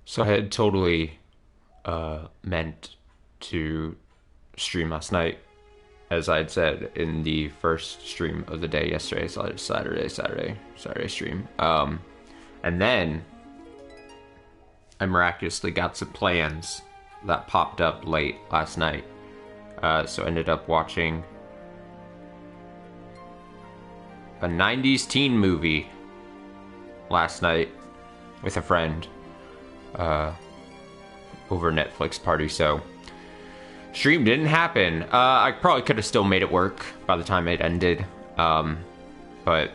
So I had totally meant to stream last night, as I had said in the first stream of the day yesterday. So I did Saturday stream. And then I miraculously got some plans that popped up late last night. So I ended up watching a 90s teen movie last night with a friend over Netflix party. So stream didn't happen. I probably could have still made it work by the time it ended, but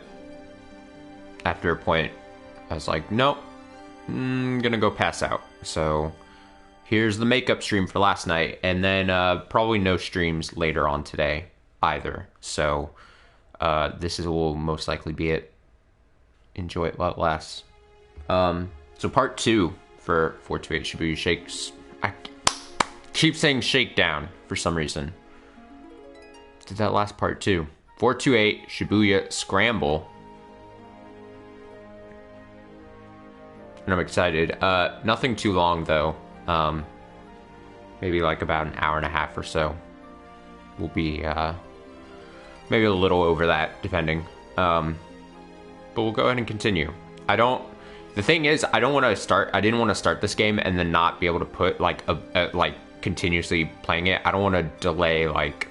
after a point I was like, nope, I'm gonna go pass out. So here's the makeup stream for last night, and then probably no streams later on today either. So this will most likely be it. Enjoy it while it lasts. So part 2 for 428 Shibuya Shakes. I keep saying shakedown for some reason. Did that last part too. 428 Shibuya Scramble. And I'm excited. Nothing too long though. Maybe like about an hour and a half or so. We'll be maybe a little over that, depending. But we'll go ahead and continue. The thing is, I didn't want to start this game and then not be able to put like like continuously playing it. I don't want to delay, like,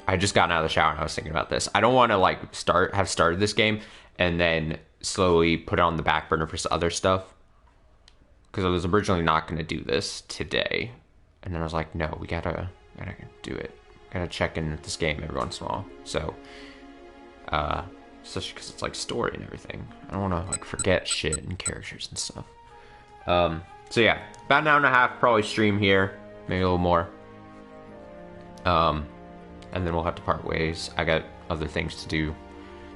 I just got out of the shower and I was thinking about this. I don't want to like have started this game and then slowly put it on the back burner for other stuff. Because I was originally not going to do this today. And then I was like, no, we gotta do it. Gotta check in with this game every once in a while. So, especially because it's like story and everything. I don't want to like forget shit and characters and stuff. So yeah, about an hour and a half probably stream here, maybe a little more. And then we'll have to part ways. I got other things to do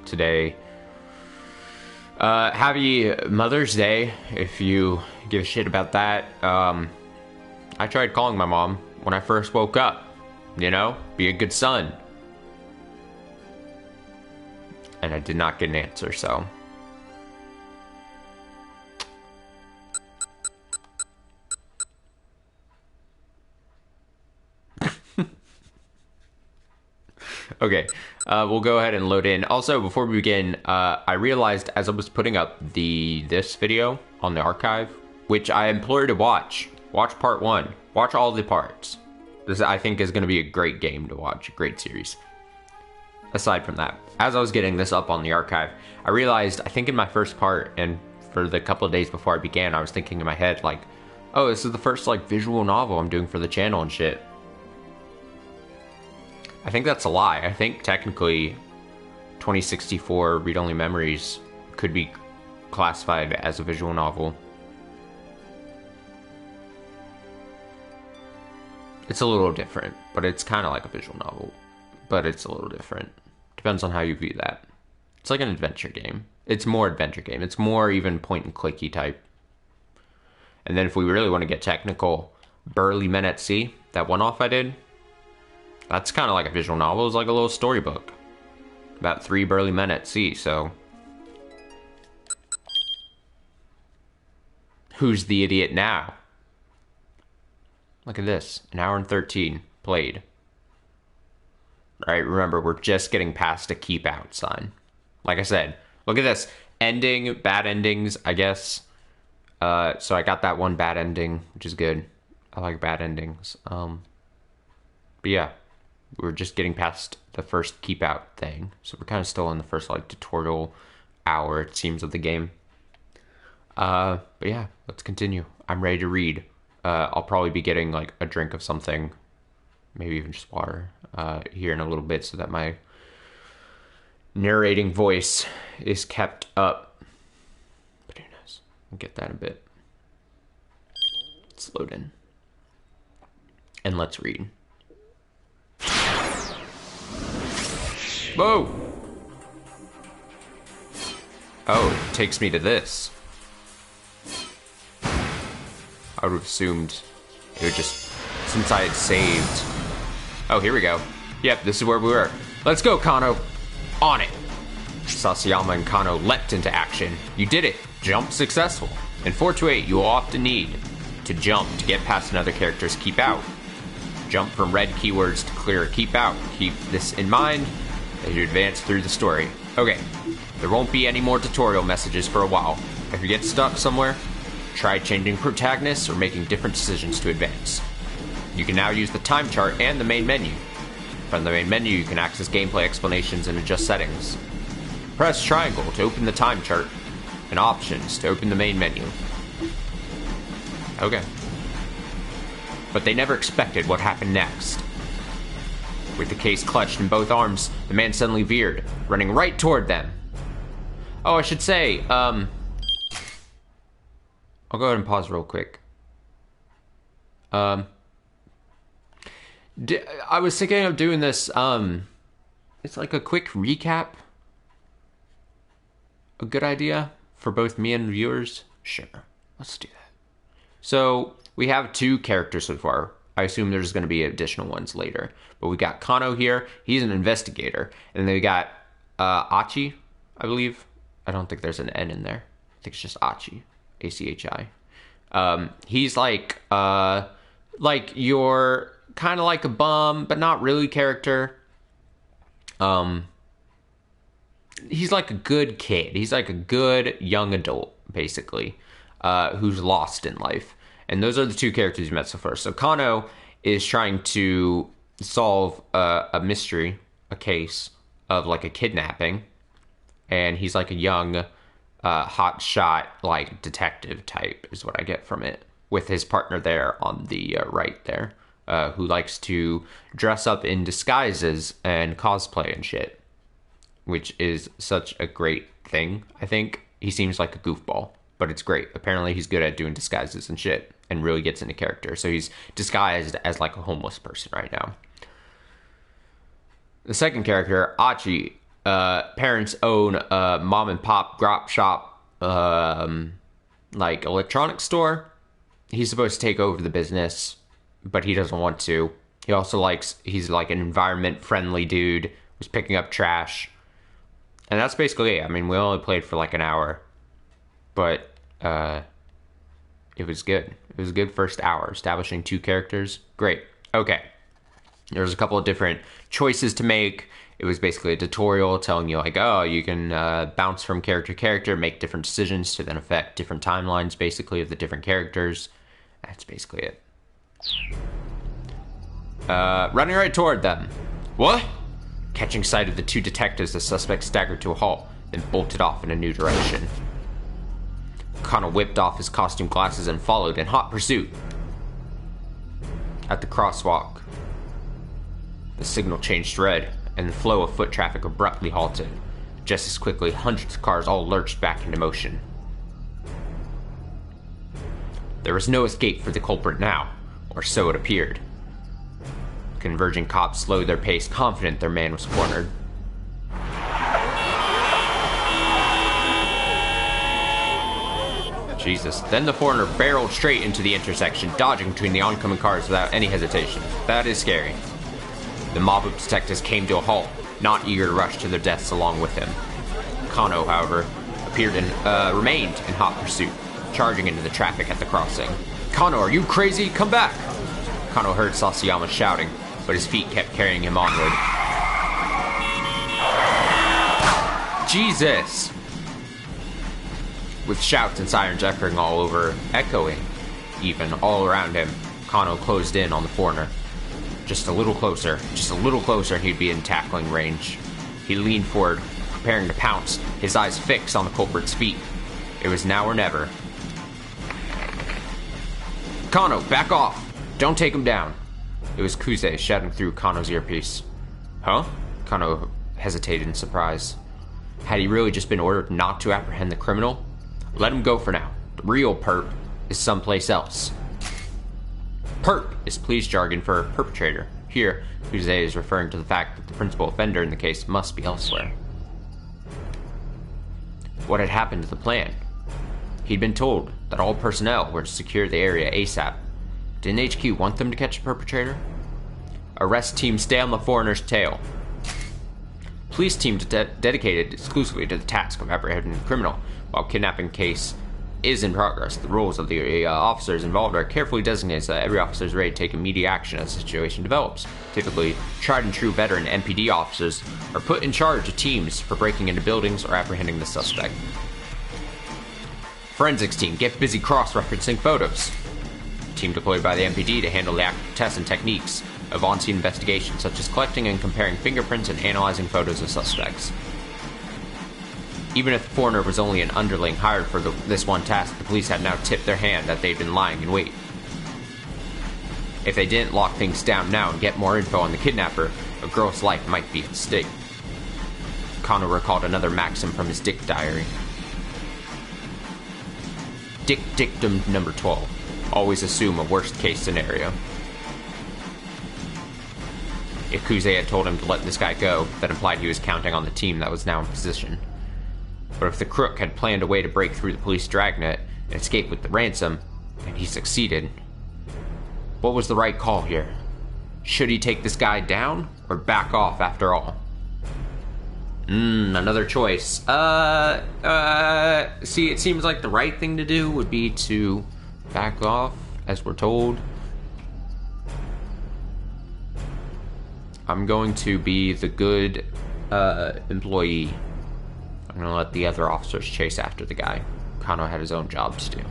today. Happy Mother's Day, if you give a shit about that. I tried calling my mom when I first woke up. You know, be a good son. And I did not get an answer, so. Okay, we'll go ahead and load in. Also, before we begin, I realized as I was putting up this video on the archive, which I implore you to watch part 1. Watch all the parts. This, I think, is going to be a great game to watch, a great series. Aside from that, as I was getting this up on the archive, I realized, I think in my first part, and for the couple of days before I began, I was thinking in my head, like, oh, this is the first, like, visual novel I'm doing for the channel and shit. I think that's a lie. I think, technically, 2064 Read-Only Memories could be classified as a visual novel. It's a little different, but it's kind of like a visual novel. But it's a little different. Depends on how you view that. It's like an adventure game. It's more adventure game. It's more even point and clicky type. And then if we really want to get technical, Burly Men at Sea, that one-off I did, that's kind of like a visual novel. It's like a little storybook about 3 burly men at sea, so. Who's the idiot now? Look at this, an hour and 13 played. All right, remember, we're just getting past a keep out sign. Like I said, look at this. Ending, bad endings, I guess. So I got that one bad ending, which is good. I like bad endings. But yeah, we're just getting past the first keep out thing. So we're kind of still in the first, like, tutorial hour, it seems, of the game. But yeah, let's continue. I'm ready to read. I'll probably be getting, like, a drink of something. Maybe even just water. Here in a little bit so that my narrating voice is kept up. But who knows? We'll get that in a bit. Let's load in. And let's read. Whoa! Oh, it takes me to this. I would have assumed it would just, since I had saved. Oh, here we go. Yep, this is where we were. Let's go, Kano. On it. Sasayama and Kano leapt into action. You did it. Jump successful. In 428, you will often need to jump to get past another character's keep out. Jump from red keywords to clear a keep out. Keep this in mind as you advance through the story. Okay, there won't be any more tutorial messages for a while. If you get stuck somewhere, try changing protagonists or making different decisions to advance. You can now use the time chart and the main menu. From the main menu, you can access gameplay explanations and adjust settings. Press triangle to open the time chart, and options to open the main menu. Okay. But they never expected what happened next. With the case clutched in both arms, the man suddenly veered, running right toward them. Oh, I should say, I'll go ahead and pause real quick. I was thinking of doing this, it's like a quick recap. A good idea for both me and viewers? Sure, let's do that. So, we have 2 characters so far. I assume there's going to be additional ones later. But we got Kano here. He's an investigator. And then we got Achi, I believe. I don't think there's an N in there. I think it's just Achi. A-C-H-I. He's like your kind of like a bum, but not really character. He's like a good kid. He's like a good young adult, basically, who's lost in life. And those are the 2 characters you met so far. So Kano is trying to solve a mystery, a case of like a kidnapping. And he's like a young, hot shot, like detective type is what I get from it. With his partner there on the right there, who likes to dress up in disguises and cosplay and shit. Which is such a great thing, I think. He seems like a goofball, but it's great. Apparently he's good at doing disguises and shit, and really gets into character. So he's disguised as like a homeless person right now. The second character, Achi, parents own a mom and pop grop shop, like electronics store. He's supposed to take over the business, but he doesn't want to. He also he's like an environment friendly dude who's picking up trash. And that's basically it. I mean, we only played for like an hour, but it was good. It was a good first hour, establishing 2 characters. Great. Okay. There was a couple of different choices to make. It was basically a tutorial telling you like, oh, you can bounce from character to character, make different decisions to then affect different timelines, basically, of the different characters. That's basically it. Running right toward them. What? Catching sight of the 2 detectives, the suspect staggered to a halt, then bolted off in a new direction. Kano whipped off his costume glasses and followed in hot pursuit. At the crosswalk, the signal changed red, and the flow of foot traffic abruptly halted. Just as quickly, hundreds of cars all lurched back into motion. There was no escape for the culprit now, or so it appeared. Converging cops slowed their pace, confident their man was cornered. Jesus. Then the foreigner barreled straight into the intersection, dodging between the oncoming cars without any hesitation. That is scary. The mob of detectives came to a halt, not eager to rush to their deaths along with him. Kano, however, remained in hot pursuit, charging into the traffic at the crossing. Kano, are you crazy? Come back! Kano heard Sasayama shouting, but his feet kept carrying him onward. Jesus! With shouts and sirens echoing all around him, Kano closed in on the foreigner. Just a little closer, and he'd be in tackling range. He leaned forward, preparing to pounce, his eyes fixed on the culprit's feet. It was now or never. Kano, back off! Don't take him down! It was Kuze shouting through Kano's earpiece. Huh? Kano hesitated in surprise. Had he really just been ordered not to apprehend the criminal? Let him go for now. The real perp is someplace else. Perp is police jargon for perpetrator. Here, Kuze is referring to the fact that the principal offender in the case must be elsewhere. What had happened to the plan? He'd been told that all personnel were to secure the area ASAP. Didn't HQ want them to catch the perpetrator? Arrest team, stay on the foreigner's tail. police team dedicated exclusively to the task of apprehending the criminal. While kidnapping case is in progress, the roles of the officers involved are carefully designated so that every officer is ready to take immediate action as the situation develops. Typically, tried and true veteran MPD officers are put in charge of teams for breaking into buildings or apprehending the suspect. Forensics team, get busy cross-referencing photos. Team deployed by the MPD to handle the active tests and techniques of on-scene investigation, such as collecting and comparing fingerprints and analyzing photos of suspects. Even if the foreigner was only an underling hired for this one task, the police had now tipped their hand that they'd been lying in wait. If they didn't lock things down now and get more info on the kidnapper, a girl's life might be at stake. Kano recalled another maxim from his Dick diary. Dictum number 12. Always assume a worst-case scenario. If Kuze had told him to let this guy go, that implied he was counting on the team that was now in position. But if the crook had planned a way to break through the police dragnet and escape with the ransom, and he succeeded, what was the right call here? Should he take this guy down, or back off after all? Another choice. See, it seems like the right thing to do would be to back off, as we're told. I'm going to be the good employee. I'm going to let the other officers chase after the guy. Kano had his own job to do.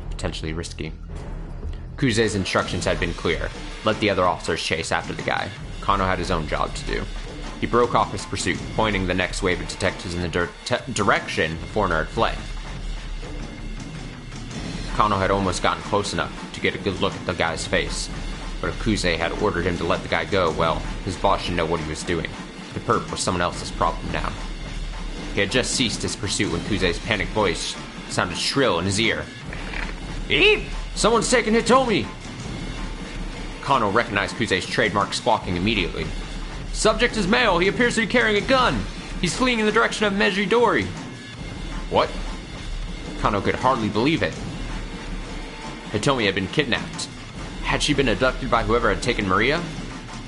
Potentially risky. Kuze's instructions had been clear. Let the other officers chase after the guy. Kano had his own job to do. He broke off his pursuit, pointing the next wave of detectives in the direction the foreigner had fled. Kano had almost gotten close enough to get a good look at the guy's face, but if Kuze had ordered him to let the guy go, well, his boss should know what he was doing. The perp was someone else's problem now. He had just ceased his pursuit when Kuze's panicked voice sounded shrill in his ear. Eep! Someone's taken Hitomi! Kano recognized Kuze's trademark squawking immediately. Subject is male. He appears to be carrying a gun. He's fleeing in the direction of Mejidori. What? Kano could hardly believe it. Hitomi had been kidnapped. Had she been abducted by whoever had taken Maria?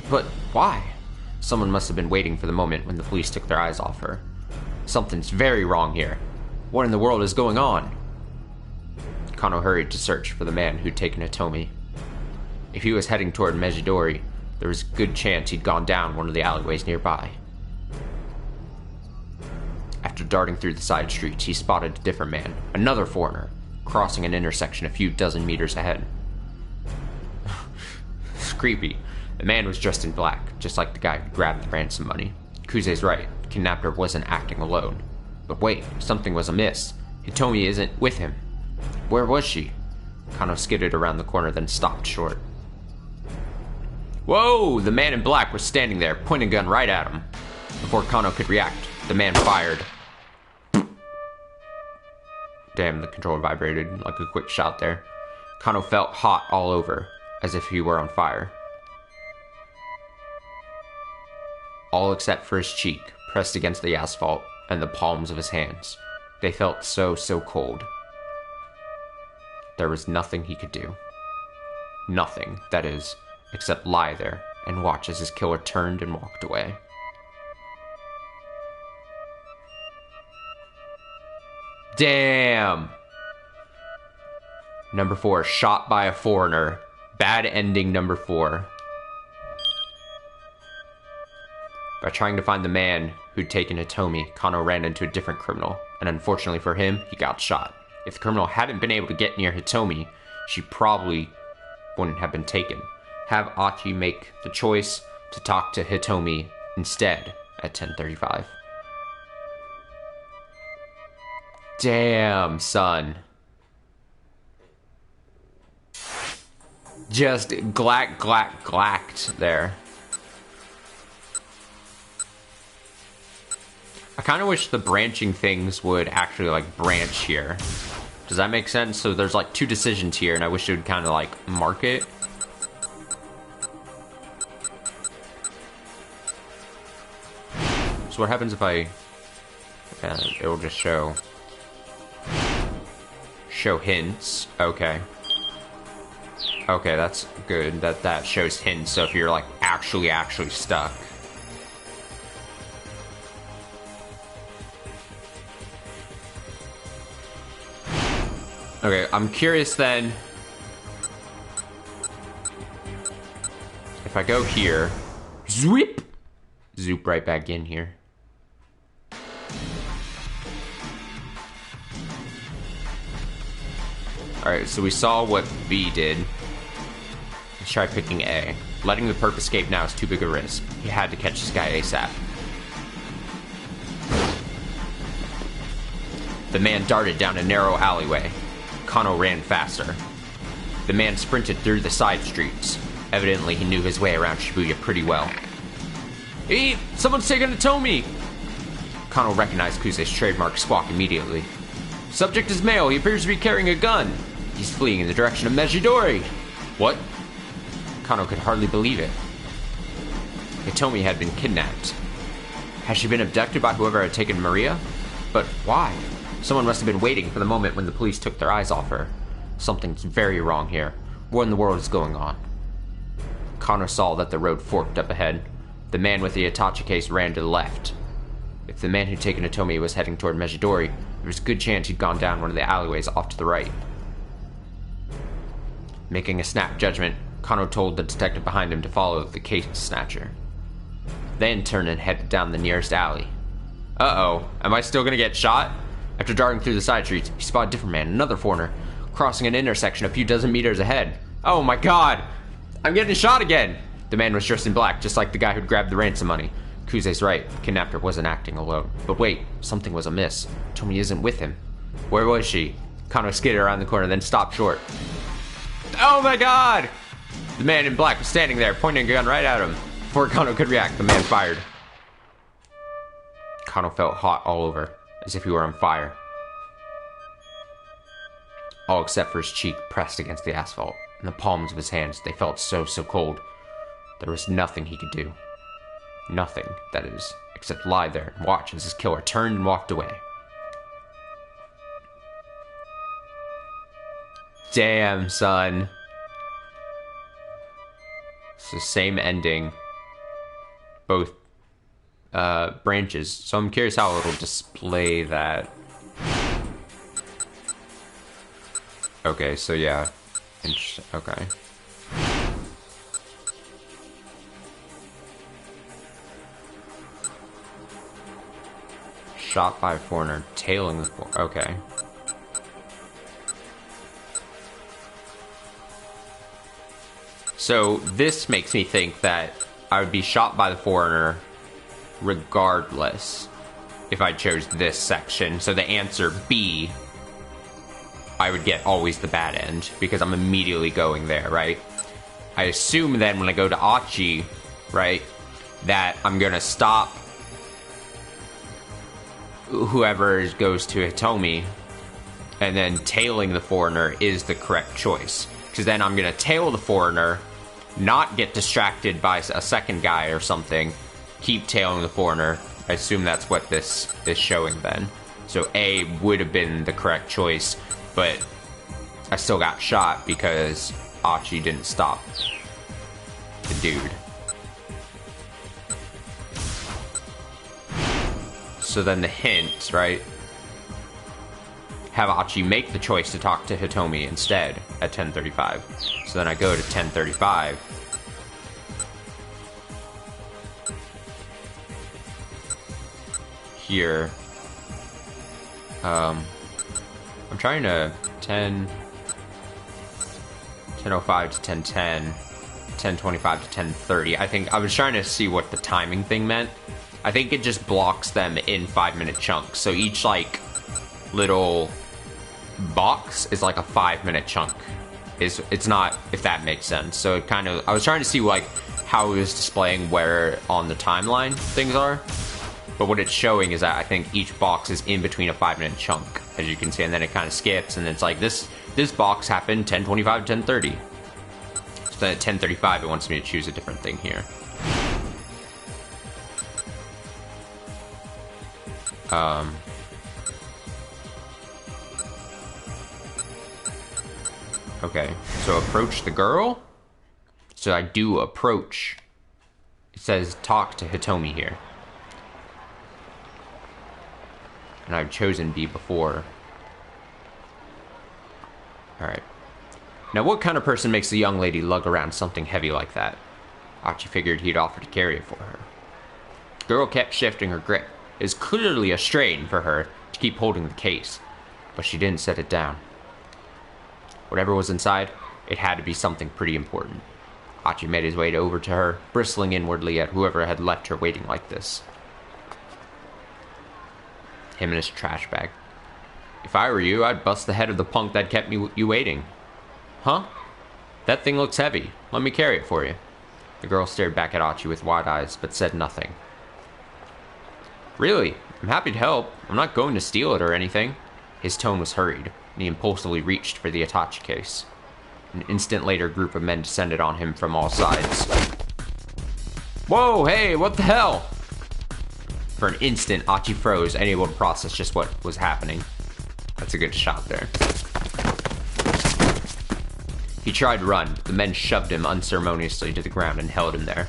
But why? Someone must have been waiting for the moment when the police took their eyes off her. Something's very wrong here. What in the world is going on? Kano hurried to search for the man who'd taken Hitomi. If he was heading toward Mejidori, there was a good chance he'd gone down one of the alleyways nearby. After darting through the side streets, he spotted a different man, another foreigner, crossing an intersection a few dozen meters ahead. It's creepy. The man was dressed in black, just like the guy who grabbed the ransom money. Kuze's right. The kidnapper wasn't acting alone. But wait, something was amiss. Hitomi isn't with him. Where was she? Kano skidded around the corner, then stopped short. Whoa! The man in black was standing there, pointing a gun right at him. Before Kano could react, the man fired. Damn, the controller vibrated like a quick shot there. Kano felt hot all over, as if he were on fire. All except for his cheek, pressed against the asphalt, and the palms of his hands. They felt so cold. There was nothing he could do. Nothing, that is, except lie there and watch as his killer turned and walked away. Damn! Number 4, shot by a foreigner. Bad ending number 4. By trying to find the man who'd taken Hitomi, Kano ran into a different criminal, and unfortunately for him, he got shot. If the criminal hadn't been able to get near Hitomi, she probably wouldn't have been taken. Have Achi make the choice to talk to Hitomi instead at 10:35. Damn, son. Just glacked there. I kind of wish the branching things would actually, like, branch here. Does that make sense? So there's, like, 2 decisions here, and I wish it would kind of, like, mark it. So what happens if I... it'll just show Show hints. Okay. Okay, that's good. That shows hints. So if you're like actually stuck. Okay, I'm curious then. If I go here, zoop right back in here. Alright, so we saw what B did. Let's try picking A. Letting the perp escape now is too big a risk. He had to catch this guy ASAP. The man darted down a narrow alleyway. Kano ran faster. The man sprinted through the side streets. Evidently, he knew his way around Shibuya pretty well. Hey, someone's taking Hitomi! Kano recognized Kuse's trademark squawk immediately. Subject is male. He appears to be carrying a gun. He's fleeing in the direction of Mejidori. What? Kano could hardly believe it. Hitomi had been kidnapped. Had she been abducted by whoever had taken Maria? But why? Someone must have been waiting for the moment when the police took their eyes off her. Something's very wrong here. What in the world is going on? Kano saw that the road forked up ahead. The man with the Itachi case ran to the left. If the man who'd taken Hitomi was heading toward Mejidori, there was a good chance he'd gone down one of the alleyways off to the right. Making a snap judgment, Kano told the detective behind him to follow the case snatcher. Then turned and headed down the nearest alley. Uh-oh, am I still gonna get shot? After darting through the side streets, he spotted a different man, another foreigner, crossing an intersection a few dozen meters ahead. Oh my god! I'm getting shot again! The man was dressed in black, just like the guy who'd grabbed the ransom money. Kuse's right, the kidnapper wasn't acting alone. But wait, something was amiss. Tomi isn't with him. Where was she? Kano skidded around the corner, then stopped short. Oh my god! The man in black was standing there, pointing a gun right at him. Before Kano could react, the man fired. Kano felt hot all over, as if he were on fire. All except for his cheek pressed against the asphalt, and the palms of his hands, they felt so cold. There was nothing he could do. Nothing, that is, except lie there and watch as his killer turned and walked away. Damn, son. It's the same ending. Both branches. So I'm curious how it'll display that. Okay, so yeah. Interesting. Okay. Shot by a foreigner, tailing the foreigner. Okay. So this makes me think that I would be shot by the foreigner regardless if I chose this section. So the answer B, I would get always the bad end because I'm immediately going there, right? I assume then when I go to Achi, right, that I'm gonna stop whoever goes to Hitomi, and then tailing the foreigner is the correct choice. Because then I'm gonna tail the foreigner, not get distracted by a second guy or something, keep tailing the foreigner. I assume that's what this is showing then. So A would have been the correct choice, but I still got shot because Achi didn't stop the dude. So then the hint, right? Have Achi make the choice to talk to Hitomi instead at 10:35. So then I go to 10:35. Here. I'm trying to 10:05 to 10:10, 10:25 to 10:30. I think I was trying to see what the timing thing meant. I think it just blocks them in 5-minute chunks. So each like little box is like a 5-minute chunk. It's not, if that makes sense. So it kind of, I was trying to see like how it was displaying where on the timeline things are. But what it's showing is that I think each box is in between a 5-minute chunk, as you can see, and then it kind of skips, and it's like this box happened 10:25 to 10:30. So then at 10:35 it wants me to choose a different thing here. Okay, so approach the girl? So I do approach. It says talk to Hitomi here. And I've chosen B before. Alright. Now what kind of person makes a young lady lug around something heavy like that? Achi figured he'd offer to carry it for her. The girl kept shifting her grip. It was clearly a strain for her to keep holding the case, but she didn't set it down. Whatever was inside, it had to be something pretty important. Achi made his way over to her, bristling inwardly at whoever had left her waiting like this. Him and his trash bag. If I were you, I'd bust the head of the punk that kept you waiting. Huh? That thing looks heavy. Let me carry it for you. The girl stared back at Achi with wide eyes, but said nothing. Really? I'm happy to help. I'm not going to steal it or anything. His tone was hurried, and he impulsively reached for the attache case. An instant later, a group of men descended on him from all sides. Whoa, hey, what the hell? For an instant, Achi froze, unable to process just what was happening. That's a good shot there. He tried to run, but the men shoved him unceremoniously to the ground and held him there.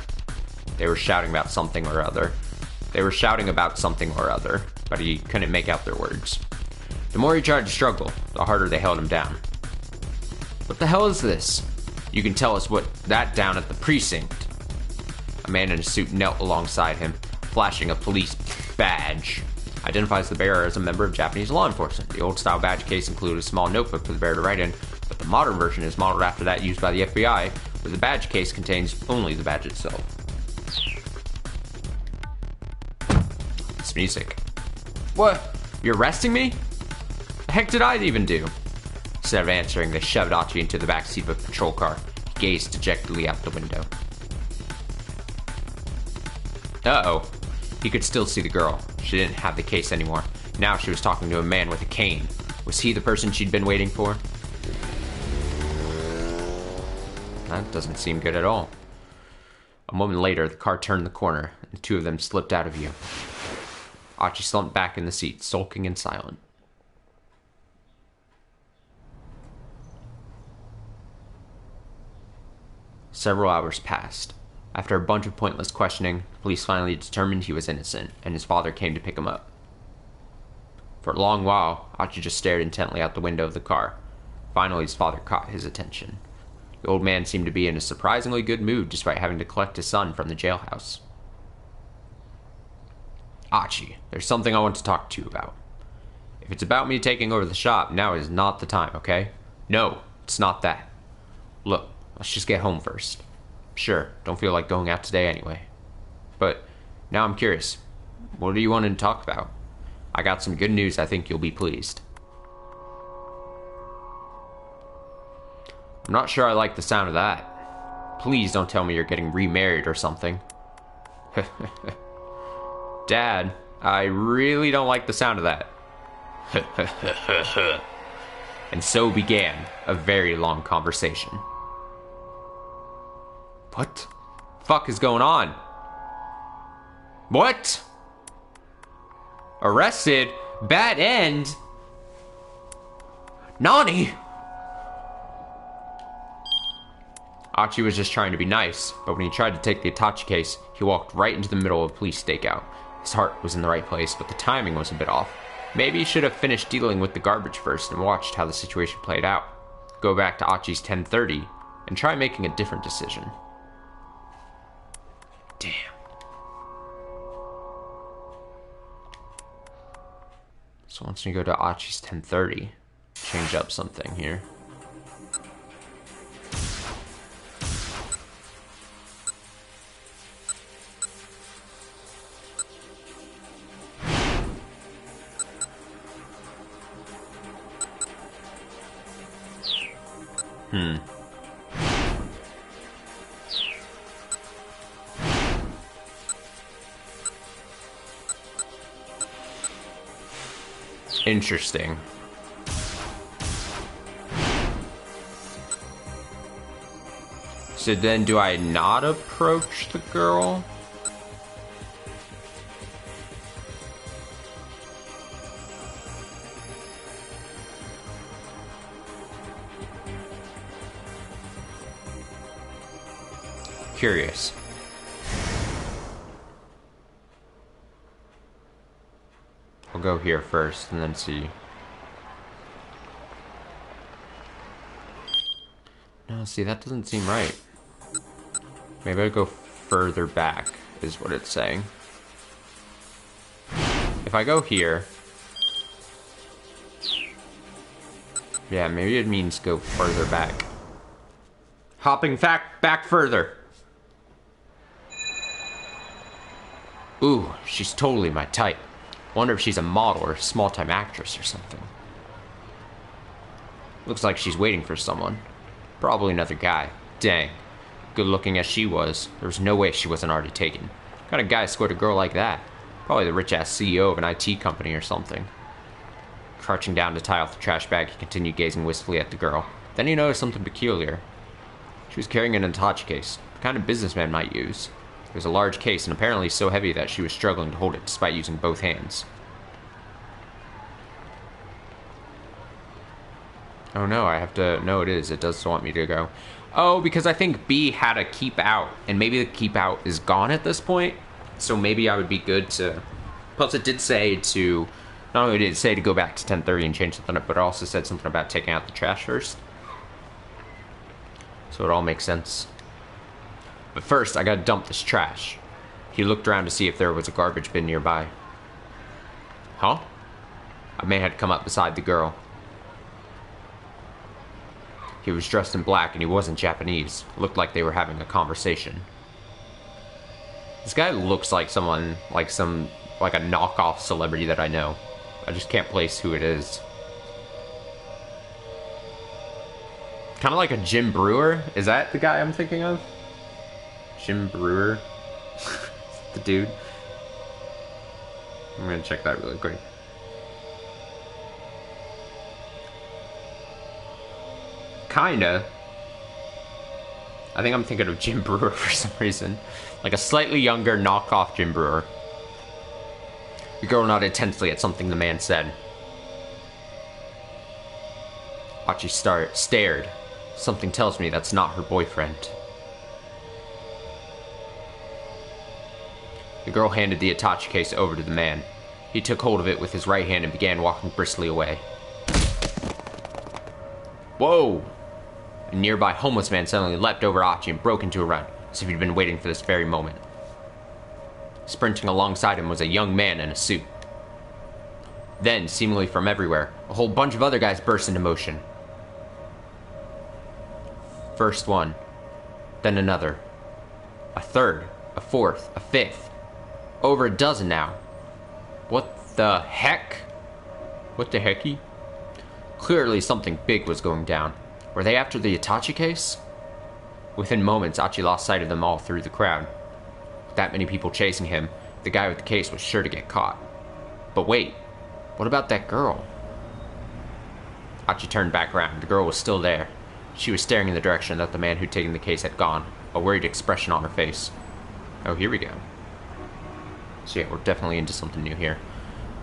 They were shouting about something or other. But he couldn't make out their words. The more he tried to struggle, the harder they held him down. What the hell is this? You can tell us what that down at the precinct. A man in a suit knelt alongside him, flashing a police badge. Identifies the bearer as a member of Japanese law enforcement. The old-style badge case included a small notebook for the bearer to write in, but the modern version is modeled after that used by the FBI, where the badge case contains only the badge itself. It's music. What? You're arresting me? The heck did I even do? Instead of answering, they shoved Achi into the backseat of a patrol car. He gazed dejectedly out the window. Uh-oh. He could still see the girl. She didn't have the case anymore. Now she was talking to a man with a cane. Was he the person she'd been waiting for? That doesn't seem good at all. A moment later, the car turned the corner, and the two of them slipped out of view. Achi slumped back in the seat, sulking and silent. Several hours passed. After a bunch of pointless questioning, police finally determined he was innocent, and his father came to pick him up. For a long while, Achi just stared intently out the window of the car. Finally, his father caught his attention. The old man seemed to be in a surprisingly good mood despite having to collect his son from the jailhouse. Achi, there's something I want to talk to you about. If it's about me taking over the shop, now is not the time, okay? No, it's not that. Look, let's just get home first. Sure, don't feel like going out today anyway. But now I'm curious. What do you want to talk about? I got some good news. I think you'll be pleased. I'm not sure I like the sound of that. Please don't tell me you're getting remarried or something. Dad, I really don't like the sound of that. And so began a very long conversation. What the fuck is going on? What? Arrested? Bad end? Nani? Achi was just trying to be nice, but when he tried to take the attache case, he walked right into the middle of a police stakeout. His heart was in the right place, but the timing was a bit off. Maybe he should have finished dealing with the garbage first and watched how the situation played out. Go back to Achi's 10:30 and try making a different decision. Damn. So once we go to Achi's 10:30, change up something here. Interesting. So then do I not approach the girl? curious. I'll go here first and then see. No, see, that doesn't seem right. Maybe I'll go further back, is what it's saying. If I go here... Yeah, maybe it means go further back. Hopping back further. Ooh, she's totally my type. Wonder if she's a model or a small-time actress or something. Looks like she's waiting for someone. Probably another guy. Dang. Good looking as she was, there was no way she wasn't already taken. What kind of guy scored a girl like that? Probably the rich-ass CEO of an IT company or something. Crouching down to tie off the trash bag, he continued gazing wistfully at the girl. Then he noticed something peculiar. She was carrying an Hitachi case, the kind a businessman might use. It was a large case and apparently so heavy that she was struggling to hold it despite using both hands. Oh no, I have to... No, it is. It does want me to go. Oh, because I think B had a keep out, and maybe the keep out is gone at this point. So maybe I would be good to... Plus it did say to... Not only did it say to go back to 10:30 and change something up, but it also said something about taking out the trash first. So it all makes sense. But first, I gotta dump this trash. He looked around to see if there was a garbage bin nearby. Huh? A man had come up beside the girl. He was dressed in black and he wasn't Japanese. It looked like they were having a conversation. This guy looks like someone, like a knockoff celebrity that I know. I just can't place who it is. Kind of like a Jim Brewer. Is that the guy I'm thinking of? Jim Brewer? The dude? I'm gonna check that really quick. Kinda. I think I'm thinking of Jim Brewer for some reason. Like a slightly younger knockoff Jim Brewer. The girl nodded tensely at something the man said. Achi stared. Something tells me that's not her boyfriend. The girl handed the Hitachi case over to the man. He took hold of it with his right hand and began walking briskly away. Whoa! A nearby homeless man suddenly leapt over Achi and broke into a run, as if he'd been waiting for this very moment. Sprinting alongside him was a young man in a suit. Then, seemingly from everywhere, a whole bunch of other guys burst into motion. First one, then another, a third, a fourth, a fifth, over a dozen now. What the heck? What the hecky? Clearly something big was going down. Were they after the Hitachi case? Within moments, Achi lost sight of them all through the crowd. With that many people chasing him, the guy with the case was sure to get caught. But wait, what about that girl? Achi turned back around. The girl was still there. She was staring in the direction that the man who'd taken the case had gone, a worried expression on her face. Oh, here we go. So yeah, we're definitely into something new here.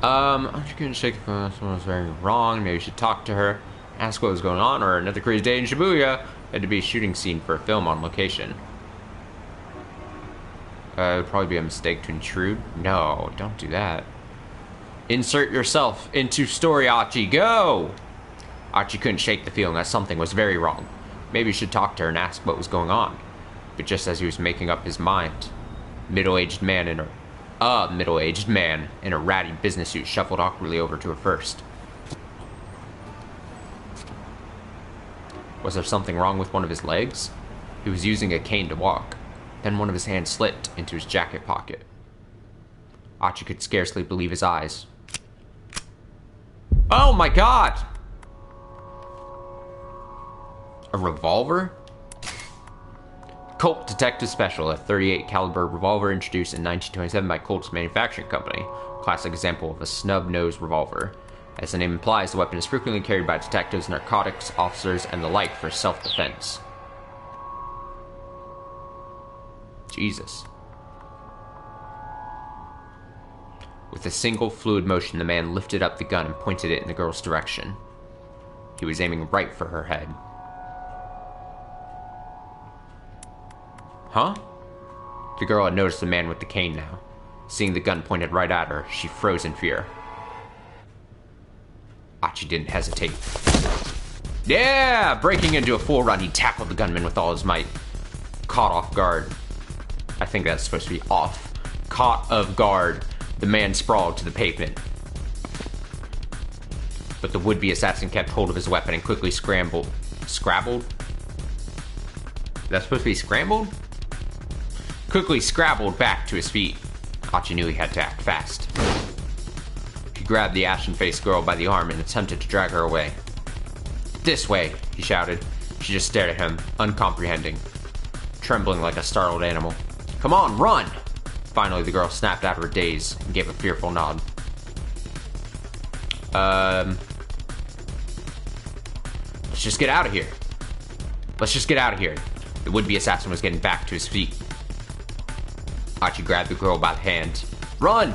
I'm just gonna shake the someone was very wrong. Maybe we should talk to her, ask what was going on, or another crazy day in Shibuya. Had to be a shooting scene for a film on location. It would probably be a mistake to intrude. No, don't do that. Insert yourself into story, Achi. Go! Achi couldn't shake the feeling that something was very wrong. Maybe he should talk to her and ask what was going on. But just as he was making up his mind, a middle-aged man in a ratty business suit shuffled awkwardly over to her first. Was there something wrong with one of his legs? He was using a cane to walk. Then one of his hands slipped into his jacket pocket. Achi could scarcely believe his eyes. Oh my god! A revolver? Colt Detective Special, a .38 caliber revolver introduced in 1927 by Colt's Manufacturing Company. Classic example of a snub-nosed revolver. As the name implies, the weapon is frequently carried by detectives, narcotics officers, and the like for self-defense. Jesus. With a single fluid motion, the man lifted up the gun and pointed it in the girl's direction. He was aiming right for her head. Huh? The girl had noticed the man with the cane now. Seeing the gun pointed right at her, she froze in fear. Achi didn't hesitate. Yeah! Breaking into a full run, he tackled the gunman with all his might. Caught off guard. I think that's supposed to be off. Caught off guard, the man sprawled to the pavement. But the would-be assassin kept hold of his weapon and quickly scrambled. Scrabbled? Is that supposed to be scrambled? Quickly scrabbled back to his feet. Achi knew he had to act fast. He grabbed the ashen-faced girl by the arm and attempted to drag her away. This way, he shouted. She just stared at him, uncomprehending, trembling like a startled animal. Come on, run! Finally, the girl snapped out of her daze and gave a fearful nod. Let's just get out of here. Let's just get out of here. The would-be assassin was getting back to his feet. Achi grabbed the girl by the hand. Run!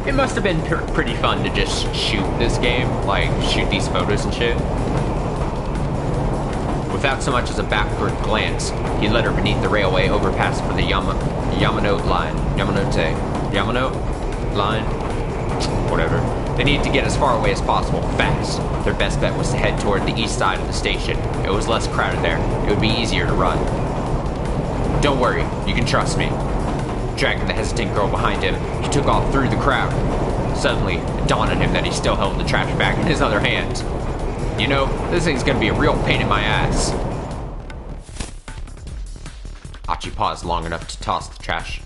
It must have been pretty fun to just shoot this game, like shoot these photos and shit. Without so much as a backward glance, he led her beneath the railway overpass for the Yamanote line. Yamanote line? Whatever. They needed to get as far away as possible, fast. Their best bet was to head toward the east side of the station. It was less crowded there. It would be easier to run. Don't worry, you can trust me. Dragging the hesitant girl behind him, he took off through the crowd. Suddenly, it dawned on him that he still held the trash bag in his other hand. You know, this thing's gonna be a real pain in my ass. Achi paused long enough to toss the trash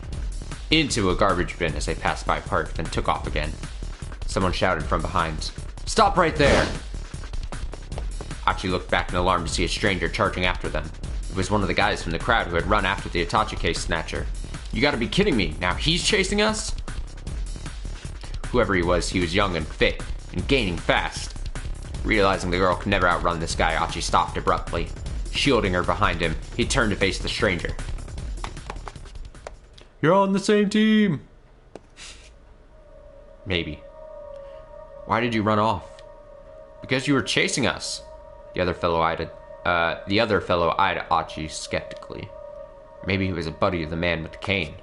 into a garbage bin as they passed by Park, then took off again. Someone shouted from behind, "Stop right there!" Achi looked back in alarm to see a stranger charging after them. It was one of the guys from the crowd who had run after the attaché snatcher. You gotta be kidding me, now he's chasing us? Whoever he was young and fit, and gaining fast. Realizing the girl could never outrun this guy, Achi stopped abruptly. Shielding her behind him, he turned to face the stranger. You're on the same team! Maybe. Why did you run off? Because you were chasing us. The other fellow eyed Achi skeptically. Maybe he was a buddy of the man with the cane.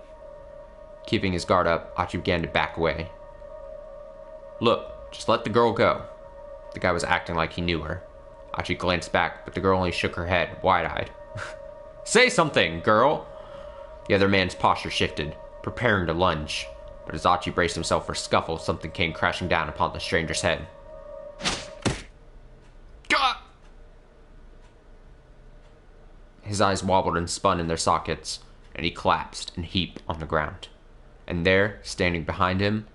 Keeping his guard up, Achi began to back away. Look, just let the girl go. The guy was acting like he knew her. Achi glanced back, but the girl only shook her head, wide-eyed. Say something, girl! The other man's posture shifted, preparing to lunge. But as Achi braced himself for a scuffle, something came crashing down upon the stranger's head. Gah! His eyes wobbled and spun in their sockets, and he collapsed in a heap on the ground. And there, standing behind him...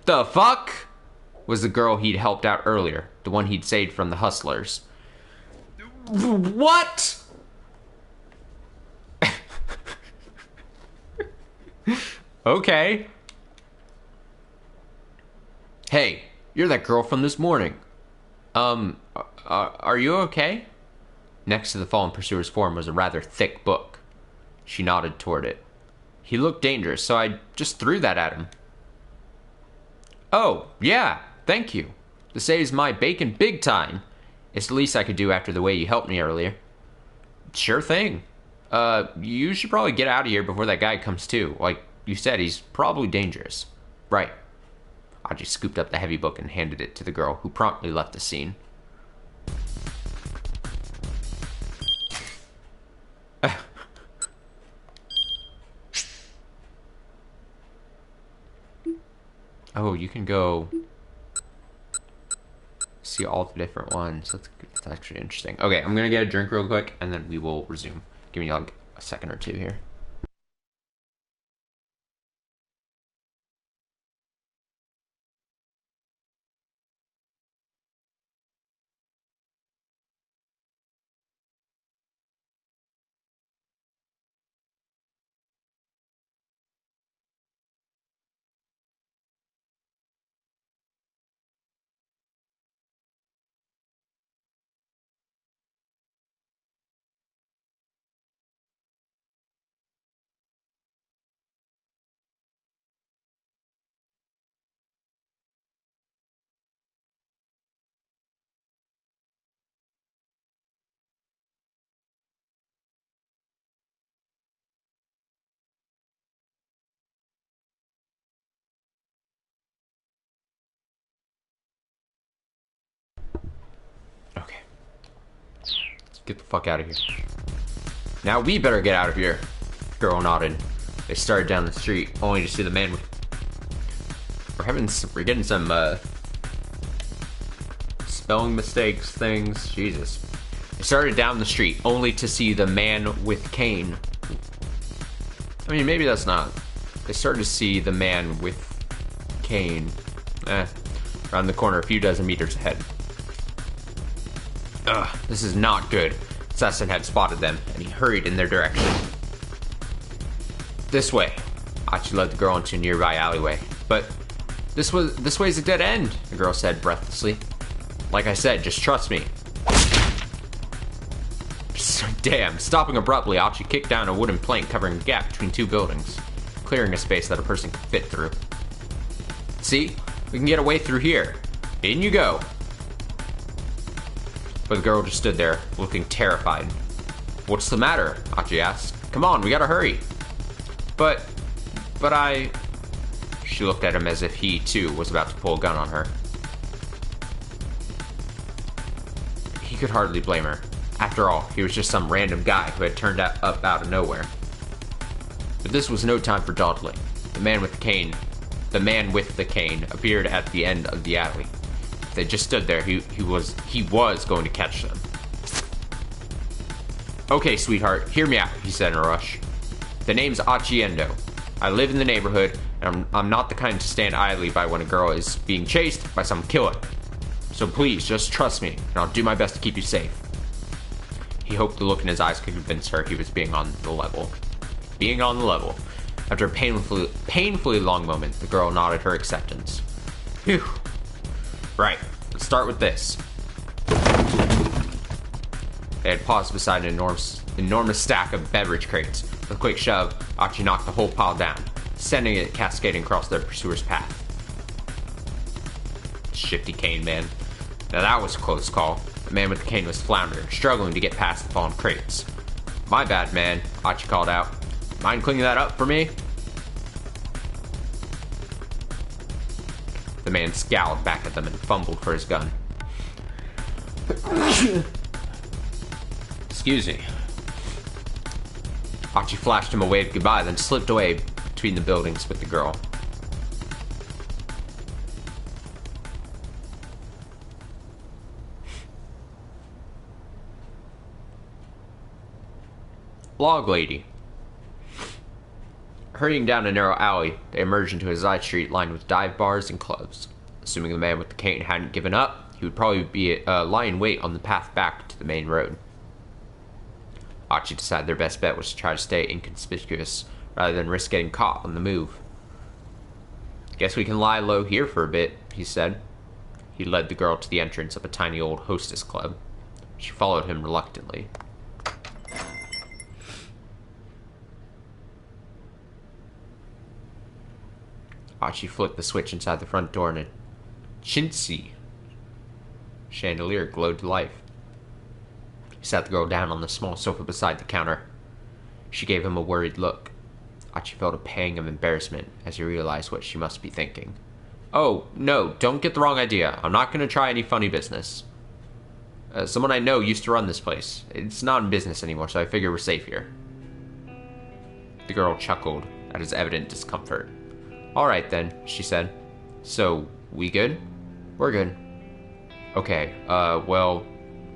The fuck? Was the girl he'd helped out earlier, the one he'd saved from the hustlers. What? Okay. Hey, you're that girl from this morning. Are you okay? Next to the fallen pursuer's form was a rather thick book. She nodded toward it. He looked dangerous, so I just threw that at him. Oh, yeah, thank you. This saves my bacon big time. It's the least I could do after the way you helped me earlier. Sure thing. You should probably get out of here before that guy comes too. Like you said, he's probably dangerous. Right. Aji scooped up the heavy book and handed it to the girl, who promptly left the scene. Oh, you can go see all the different ones. That's actually interesting. Okay, I'm gonna get a drink real quick, and then we will resume. Give me like a second or two here. Get the fuck out of here. Now we better get out of here. Girl nodded. They started down the street, only to see the man with... We're getting some, spelling mistakes, things. Jesus. They started down the street, only to see the man with cane. I mean, maybe that's not... They started to see the man with cane. Around the corner, a few dozen meters ahead. Ugh, this is not good. Assassin had spotted them, and he hurried in their direction. This way. Achi led the girl into a nearby alleyway. But this way's a dead end, the girl said breathlessly. Like I said, just trust me. Damn, stopping abruptly, Achi kicked down a wooden plank covering a gap between two buildings, clearing a space that a person could fit through. See? We can get away through here. In you go. But the girl just stood there, looking terrified. What's the matter? Achi asked. Come on, we gotta hurry. But I... She looked at him as if he, too, was about to pull a gun on her. He could hardly blame her. After all, he was just some random guy who had turned up out of nowhere. But this was no time for dawdling. The man with the cane appeared at the end of the alley. If they just stood there, he was going to catch them. Okay, sweetheart, hear me out, he said in a rush. The name's Achiendo. I live in the neighborhood, and I'm not the kind to stand idly by when a girl is being chased by some killer. So please, just trust me, and I'll do my best to keep you safe. He hoped the look in his eyes could convince her he was being on the level. Being on the level. After a painfully long moment, the girl nodded her acceptance. Phew. Right, let's start with this. They had paused beside an enormous stack of beverage crates. With a quick shove, Achi knocked the whole pile down, sending it cascading across their pursuer's path. Shifty cane man. Now that was a close call. The man with the cane was floundering, struggling to get past the fallen crates. My bad, man, Achi called out. Mind cleaning that up for me? The man scowled back at them and fumbled for his gun. Excuse me. Achi flashed him a wave goodbye, then slipped away between the buildings with the girl. Log lady. Hurrying down a narrow alley, they emerged into a side street lined with dive bars and clubs. Assuming the man with the cane hadn't given up, he would probably be lying in wait on the path back to the main road. Achi decided their best bet was to try to stay inconspicuous, rather than risk getting caught on the move. Guess we can lie low here for a bit, he said. He led the girl to the entrance of a tiny old hostess club. She followed him reluctantly. Achi flipped the switch inside the front door and a chintzy chandelier glowed to life. He sat the girl down on the small sofa beside the counter. She gave him a worried look. Achi felt a pang of embarrassment as he realized what she must be thinking. Oh, no, don't get the wrong idea. I'm not going to try any funny business. Someone I know used to run this place. It's not in business anymore, so I figure we're safe here. The girl chuckled at his evident discomfort. All right, then, she said. So, we good? We're good. Okay, well,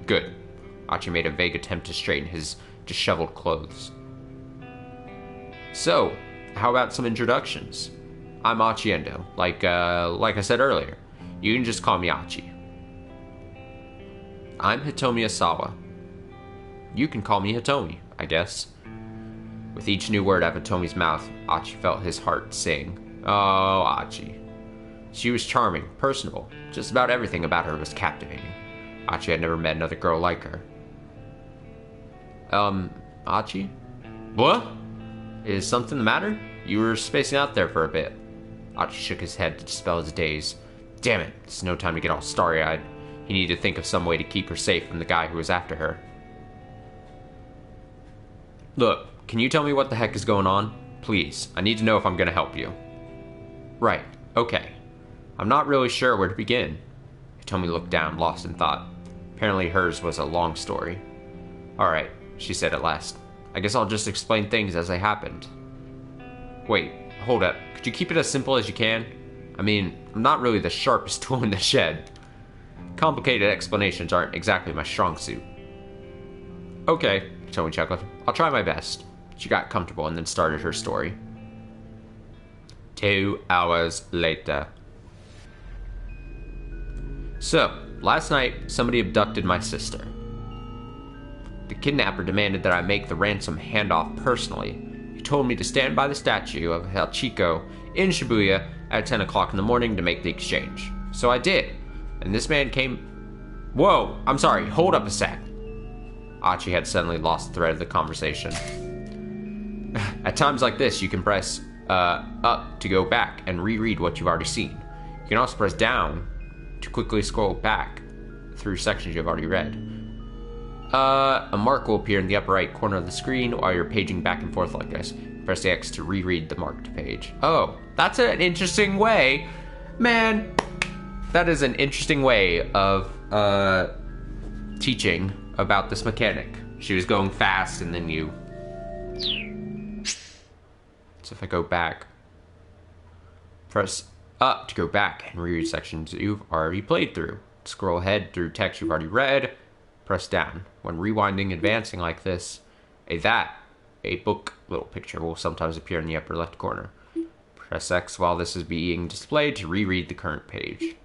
good. Achi made a vague attempt to straighten his disheveled clothes. So, how about some introductions? I'm Achiendo, like I said earlier. You can just call me Achi. I'm Hitomi Asawa. You can call me Hitomi, I guess. With each new word out of Hitomi's mouth, Achi felt his heart sing. Oh, Achi. She was charming, personable. Just about everything about her was captivating. Achi had never met another girl like her. Achi? What? Is something the matter? You were spacing out there for a bit. Achi shook his head to dispel his daze. Damn it, it's no time to get all starry-eyed. He needed to think of some way to keep her safe from the guy who was after her. Look, can you tell me what the heck is going on? Please, I need to know if I'm gonna help you. Right, okay. I'm not really sure where to begin. Hitomi looked down, lost in thought. Apparently hers was a long story. Alright, she said at last. I guess I'll just explain things as they happened. Wait, hold up. Could you keep it as simple as you can? I mean, I'm not really the sharpest tool in the shed. Complicated explanations aren't exactly my strong suit. Okay, Tony chuckled. I'll try my best. She got comfortable and then started her story. 2 hours later. So, last night, somebody abducted my sister. The kidnapper demanded that I make the ransom handoff personally. He told me to stand by the statue of Hachiko in Shibuya at 10 o'clock in the morning to make the exchange. So I did. And this man came... Whoa, I'm sorry, hold up a sec. Achi had suddenly lost the thread of the conversation. At times like this, you can press up to go back and reread what you've already seen. You can also press down to quickly scroll back through sections you've already read. A mark will appear in the upper right corner of the screen while you're paging back and forth like this. Press the X to reread the marked page. Oh, that's an interesting way. Man, that is an interesting way of teaching about this mechanic. She was going fast and then you... So if I go back, press up to go back and reread sections you've already played through. Scroll ahead through text you've already read. Press down. When rewinding, advancing like this, a book little picture will sometimes appear in the upper left corner. Press X while this is being displayed to reread the current page.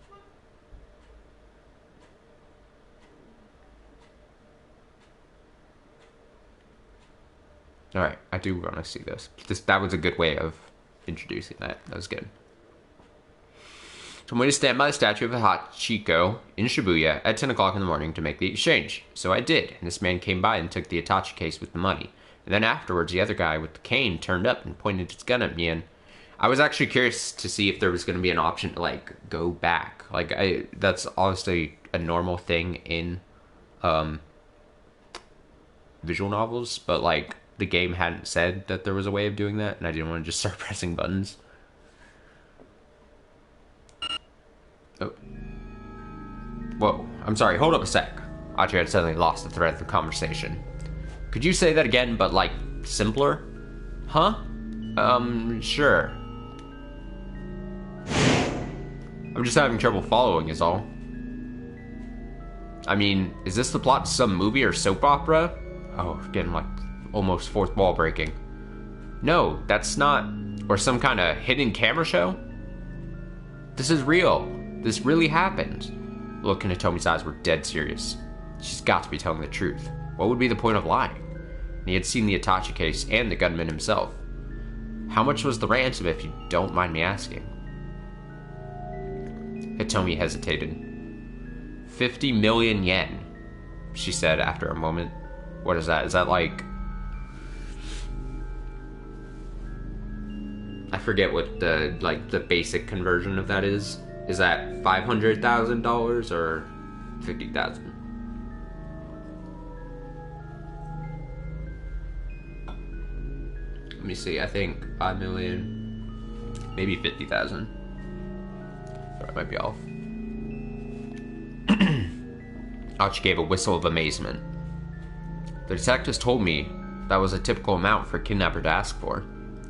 Alright, I do want to see this. That was a good way of introducing that. That was good. So I'm going to stand by the statue of Hachiko in Shibuya at 10 o'clock in the morning to make the exchange. So I did, and this man came by and took the Itachi case with the money. And then afterwards, the other guy with the cane turned up and pointed his gun at me, and I was actually curious to see if there was going to be an option to, like, go back. Like, that's obviously a normal thing in visual novels, but, like, the game hadn't said that there was a way of doing that, and I didn't want to just start pressing buttons. Oh. Whoa, I'm sorry, hold up a sec. Achi had suddenly lost the thread of the conversation. Could you say that again, but, like, simpler? Huh? Sure. I'm just having trouble following is all. I mean, is this the plot to some movie or soap opera? Oh, getting, like, almost fourth wall breaking. No, that's not... Or some kind of hidden camera show? This is real. This really happened. The look in Hitomi's eyes were dead serious. She's got to be telling the truth. What would be the point of lying? And he had seen the Itachi case and the gunman himself. How much was the ransom, if you don't mind me asking? Hitomi hesitated. 50 million yen, she said after a moment. What is that? Is that like... I forget what the, like, the basic conversion of that is. Is that $500,000 or 50,000? Let me see, I think 5 million, maybe 50,000. But I might be off. Achi gave a whistle of amazement. The detectives told me that was a typical amount for a kidnapper to ask for.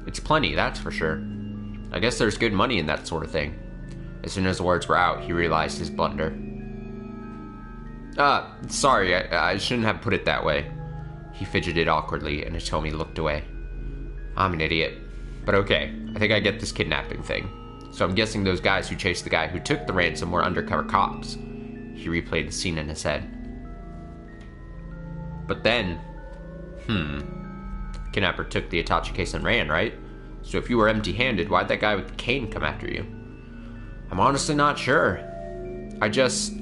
It's plenty, that's for sure. I guess there's good money in that sort of thing. As soon as the words were out, he realized his blunder. Sorry, I shouldn't have put it that way. He fidgeted awkwardly, and Hitomi looked away. I'm an idiot. But okay, I think I get this kidnapping thing. So I'm guessing those guys who chased the guy who took the ransom were undercover cops. He replayed the scene in his head. But then... Kidnapper took the Itachi case and ran, right? So if you were empty-handed, why'd that guy with the cane come after you? I'm honestly not sure. I just...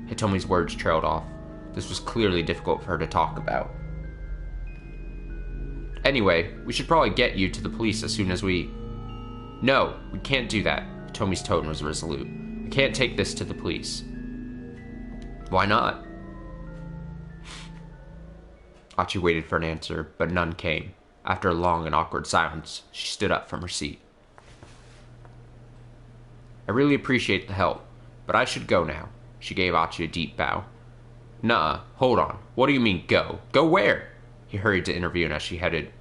Hitomi's words trailed off. This was clearly difficult for her to talk about. Anyway, we should probably get you to the police as soon as we... No, we can't do that. Hitomi's tone was resolute. I can't take this to the police. Why not? Achi waited for an answer, but none came. After a long and awkward silence, she stood up from her seat. I really appreciate the help, but I should go now. She gave Achi a deep bow. Nuh-uh. Hold on. What do you mean, go? Go where? He hurried to intervene as she headed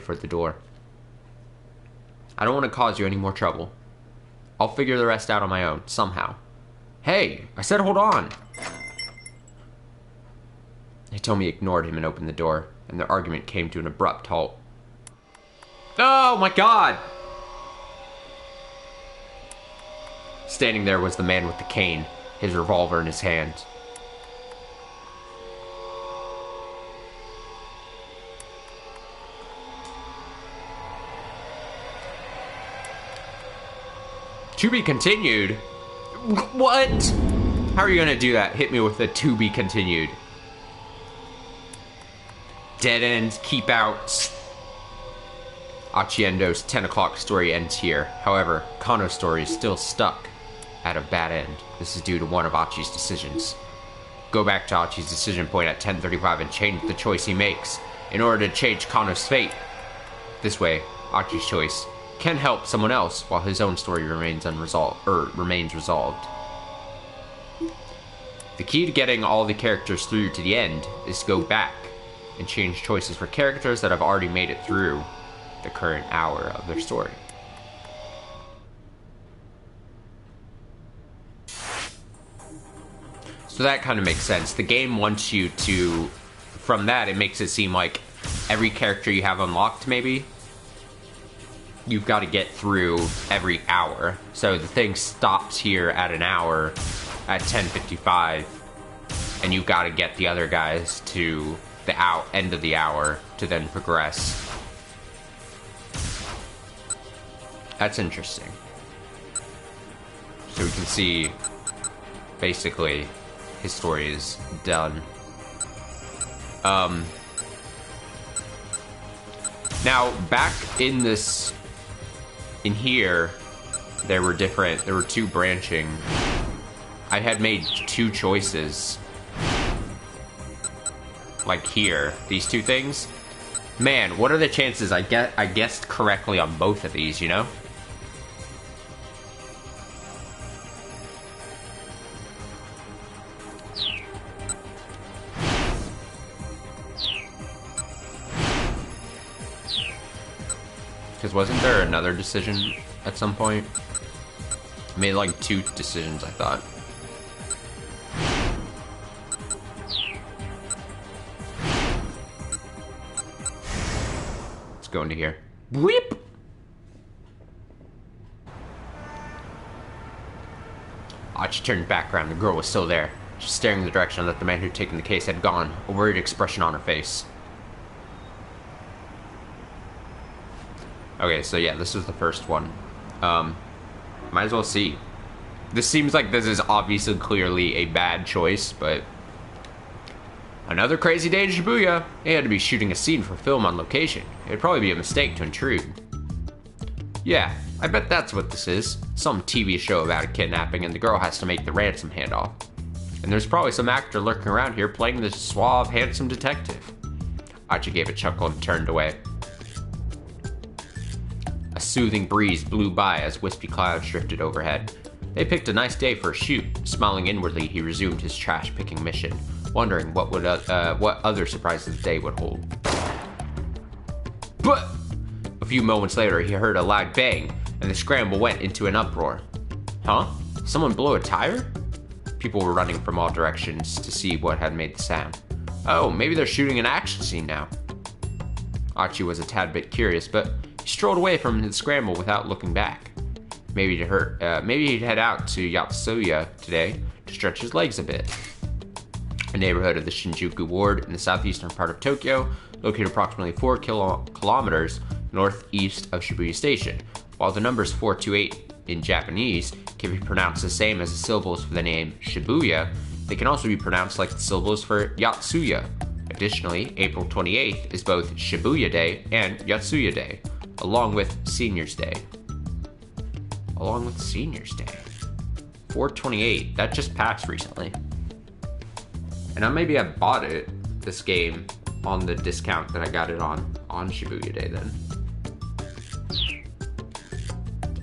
for the door. I don't want to cause you any more trouble. I'll figure the rest out on my own, somehow. Hey, I said hold on. Hitomi ignored him and opened the door, and their argument came to an abrupt halt. Oh my god! Standing there was the man with the cane, his revolver in his hand. To be continued? What? How are you gonna do that? Hit me with the to be continued. Dead ends, keep outs. Achiendo's 10 o'clock story ends here. However, Kano's story is still stuck at a bad end. This is due to one of Achi's decisions. Go back to Achi's decision point at 10:35 and change the choice he makes in order to change Kano's fate. This way, Achi's choice can help someone else while his own story remains resolved. The key to getting all the characters through to the end is to go back and change choices for characters that have already made it through the current hour of their story. So that kind of makes sense. The game wants you to, from that, it makes it seem like every character you have unlocked, maybe, you've got to get through every hour. So the thing stops here at an hour at 10:55, and you've got to get the other guys to the end of the hour to then progress. That's interesting. So we can see, basically, his story is done. Now, back in here, there were two branching. I had made two choices. Like here, these two things. Man, what are the chances I guessed correctly on both of these, you know? Because wasn't there another decision at some point? I made like two decisions, I thought. Let's go into here. Whip! Achi turned back around. The girl was still there. She's staring in the direction that the man who'd taken the case had gone, a worried expression on her face. Okay, so yeah, this was the first one. Might as well see. This seems like this is obviously clearly a bad choice, but... Another crazy day in Shibuya. They had to be shooting a scene for film on location. It'd probably be a mistake to intrude. Yeah, I bet that's what this is. Some TV show about a kidnapping and the girl has to make the ransom handoff. And there's probably some actor lurking around here playing the suave, handsome detective. Achi gave a chuckle and turned away. A soothing breeze blew by as wispy clouds drifted overhead. They picked a nice day for a shoot. Smiling inwardly, he resumed his trash-picking mission, wondering what other surprises the day would hold. But a few moments later, he heard a loud bang, and the scramble went into an uproar. Huh? Someone blow a tire? People were running from all directions to see what had made the sound. Oh, maybe they're shooting an action scene now. Achi was a tad bit curious, but he strolled away from the scramble without looking back. Maybe he'd head out to Yatsuya today to stretch his legs a bit. A neighborhood of the Shinjuku ward in the southeastern part of Tokyo, located approximately 4 kilometers northeast of Shibuya Station. While the numbers 428 in Japanese can be pronounced the same as the syllables for the name Shibuya, they can also be pronounced like the syllables for Yatsuya. Additionally, April 28th is both Shibuya Day and Yatsuya Day, along with Seniors Day. 428, that just passed recently. And maybe I bought this game, on the discount that I got it on Shibuya Day then.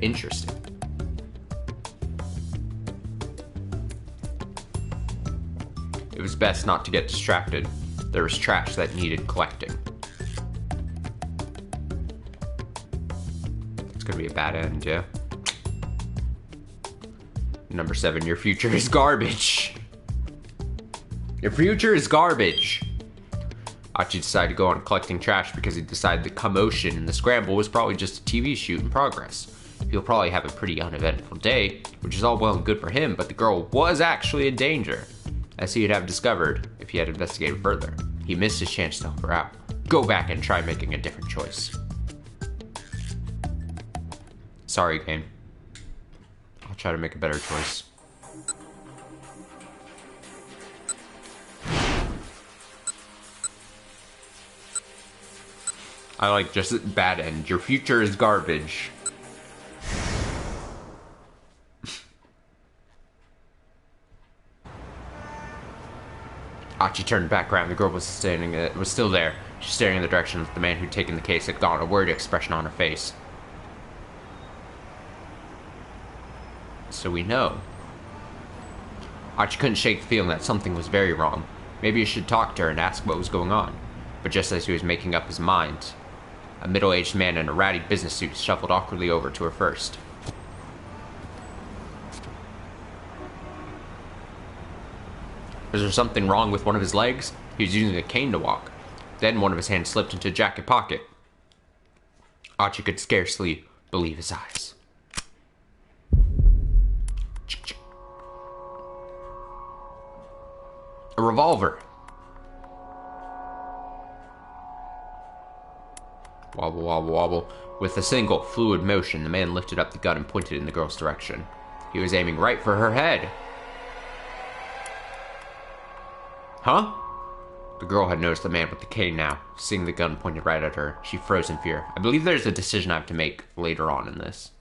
Interesting. It was best not to get distracted. There was trash that needed collecting. It's gonna be a bad end, yeah? Number 7, your future is garbage. Your future is garbage. Achi decided to go on collecting trash because he decided the commotion in the scramble was probably just a TV shoot in progress. He'll probably have a pretty uneventful day, which is all well and good for him, but the girl was actually in danger, as he'd have discovered if he had investigated further. He missed his chance to help her out. Go back and try making a different choice. Sorry, game. I'll try to make a better choice. I like just bad end. Your future is garbage. Achi turned back around. The girl was still there. She's staring in the direction of the man who'd taken the case had gone, a worried expression on her face. So we know. Achi couldn't shake the feeling that something was very wrong. Maybe he should talk to her and ask what was going on. But just as he was making up his mind, a middle-aged man in a ratty business suit shuffled awkwardly over to her first. Was there something wrong with one of his legs? He was using a cane to walk. Then one of his hands slipped into a jacket pocket. Achi could scarcely believe his eyes. A revolver. Wobble, wobble, wobble. With a single, fluid motion, the man lifted up the gun and pointed in the girl's direction. He was aiming right for her head. Huh? The girl had noticed the man with the cane now. Seeing the gun pointed right at her, she froze in fear. I believe there's a decision I have to make later on in this.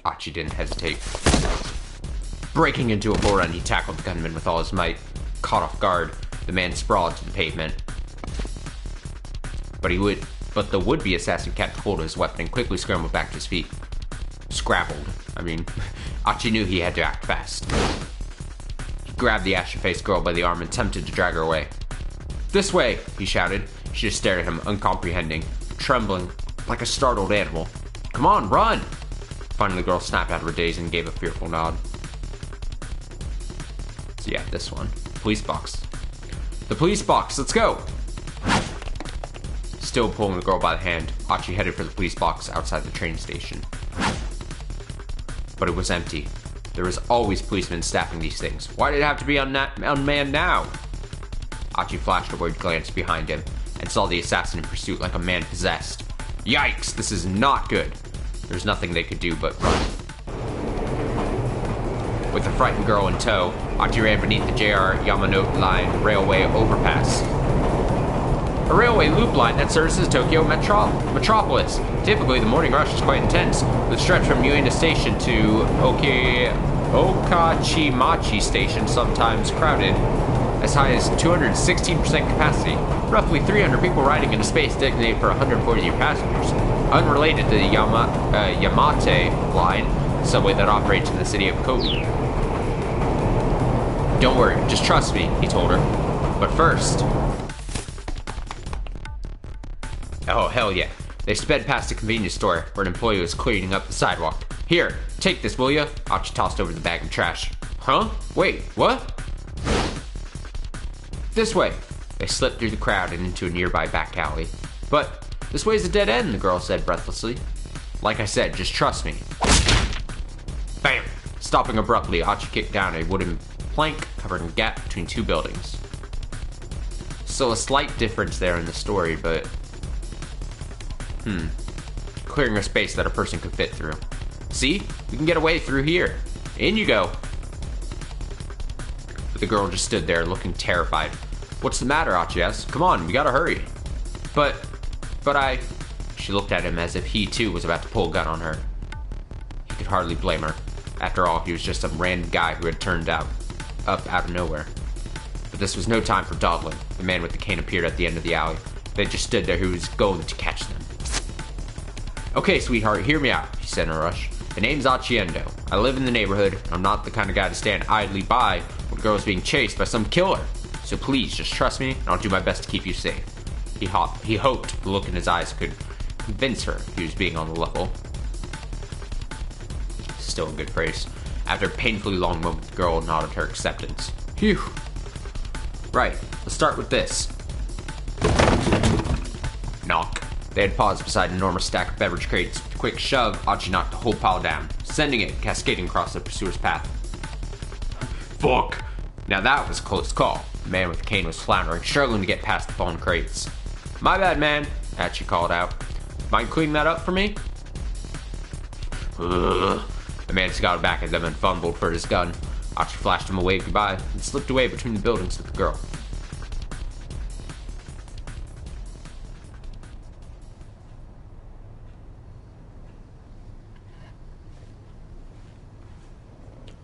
Achi didn't hesitate. Breaking into a bull run, he tackled the gunman with all his might. Caught off guard, the man sprawled to the pavement. But the would-be assassin kept hold of his weapon and quickly scrambled back to his feet. Scrabbled. Achi knew he had to act fast. He grabbed the ashen-faced girl by the arm and attempted to drag her away. This way, he shouted. She just stared at him, uncomprehending, trembling like a startled animal. Come on, run! Finally, the girl snapped out of her daze and gave a fearful nod. So yeah, this one. Police box. The police box, let's go! Still pulling the girl by the hand, Achi headed for the police box outside the train station. But it was empty. There was always policemen staffing these things. Why did it have to be unmanned now? Achi flashed a worried glance behind him and saw the assassin in pursuit like a man possessed. Yikes, this is not good. There's nothing they could do but run. With the frightened girl in tow, Achi ran beneath the JR Yamanote Line railway overpass. A railway loop line that services Tokyo Metropolis. Typically, the morning rush is quite intense, with stretch from Ueno Station to Okachimachi Station sometimes crowded, as high as 216% capacity. Roughly 300 people riding in a space designated for 140 passengers. Unrelated to the Yamate line, subway that operates in the city of Kobe. Don't worry, just trust me, he told her. But first... Oh, hell yeah. They sped past a convenience store where an employee was cleaning up the sidewalk. Here, take this, will ya? Achi tossed over the bag of trash. Huh? Wait, what? This way. They slipped through the crowd and into a nearby back alley. But this way's a dead end, the girl said breathlessly. Like I said, just trust me. Bam! Stopping abruptly, Achi kicked down a wooden plank covering a gap between two buildings. So a slight difference there in the story, but... Clearing a space that a person could fit through. See? We can get away through here. In you go. But the girl just stood there looking terrified. What's the matter, Achi asked? Come on, we gotta hurry. But I... She looked at him as if he too was about to pull a gun on her. He could hardly blame her. After all, he was just some random guy who had turned up out of nowhere. But this was no time for dawdling. The man with the cane appeared at the end of the alley. They just stood there. He was going to catch them. Okay, sweetheart, hear me out, he said in a rush. The name's Achiendo. I live in the neighborhood, and I'm not the kind of guy to stand idly by when a girl is being chased by some killer. So please, just trust me, and I'll do my best to keep you safe. He hoped the look in his eyes could convince her he was being on the level. Still a good phrase. After a painfully long moment, the girl nodded her acceptance. Phew. Right, let's start with this. Knock. They had paused beside an enormous stack of beverage crates. With a quick shove, Achi knocked the whole pile down, sending it cascading across the pursuer's path. Fuck! Now that was a close call. The man with the cane was floundering, struggling to get past the fallen crates. My bad, man, Achi called out. Mind cleaning that up for me? Ugh. The man scouted back at them and fumbled for his gun. Achi flashed him a wave goodbye and slipped away between the buildings with the girl.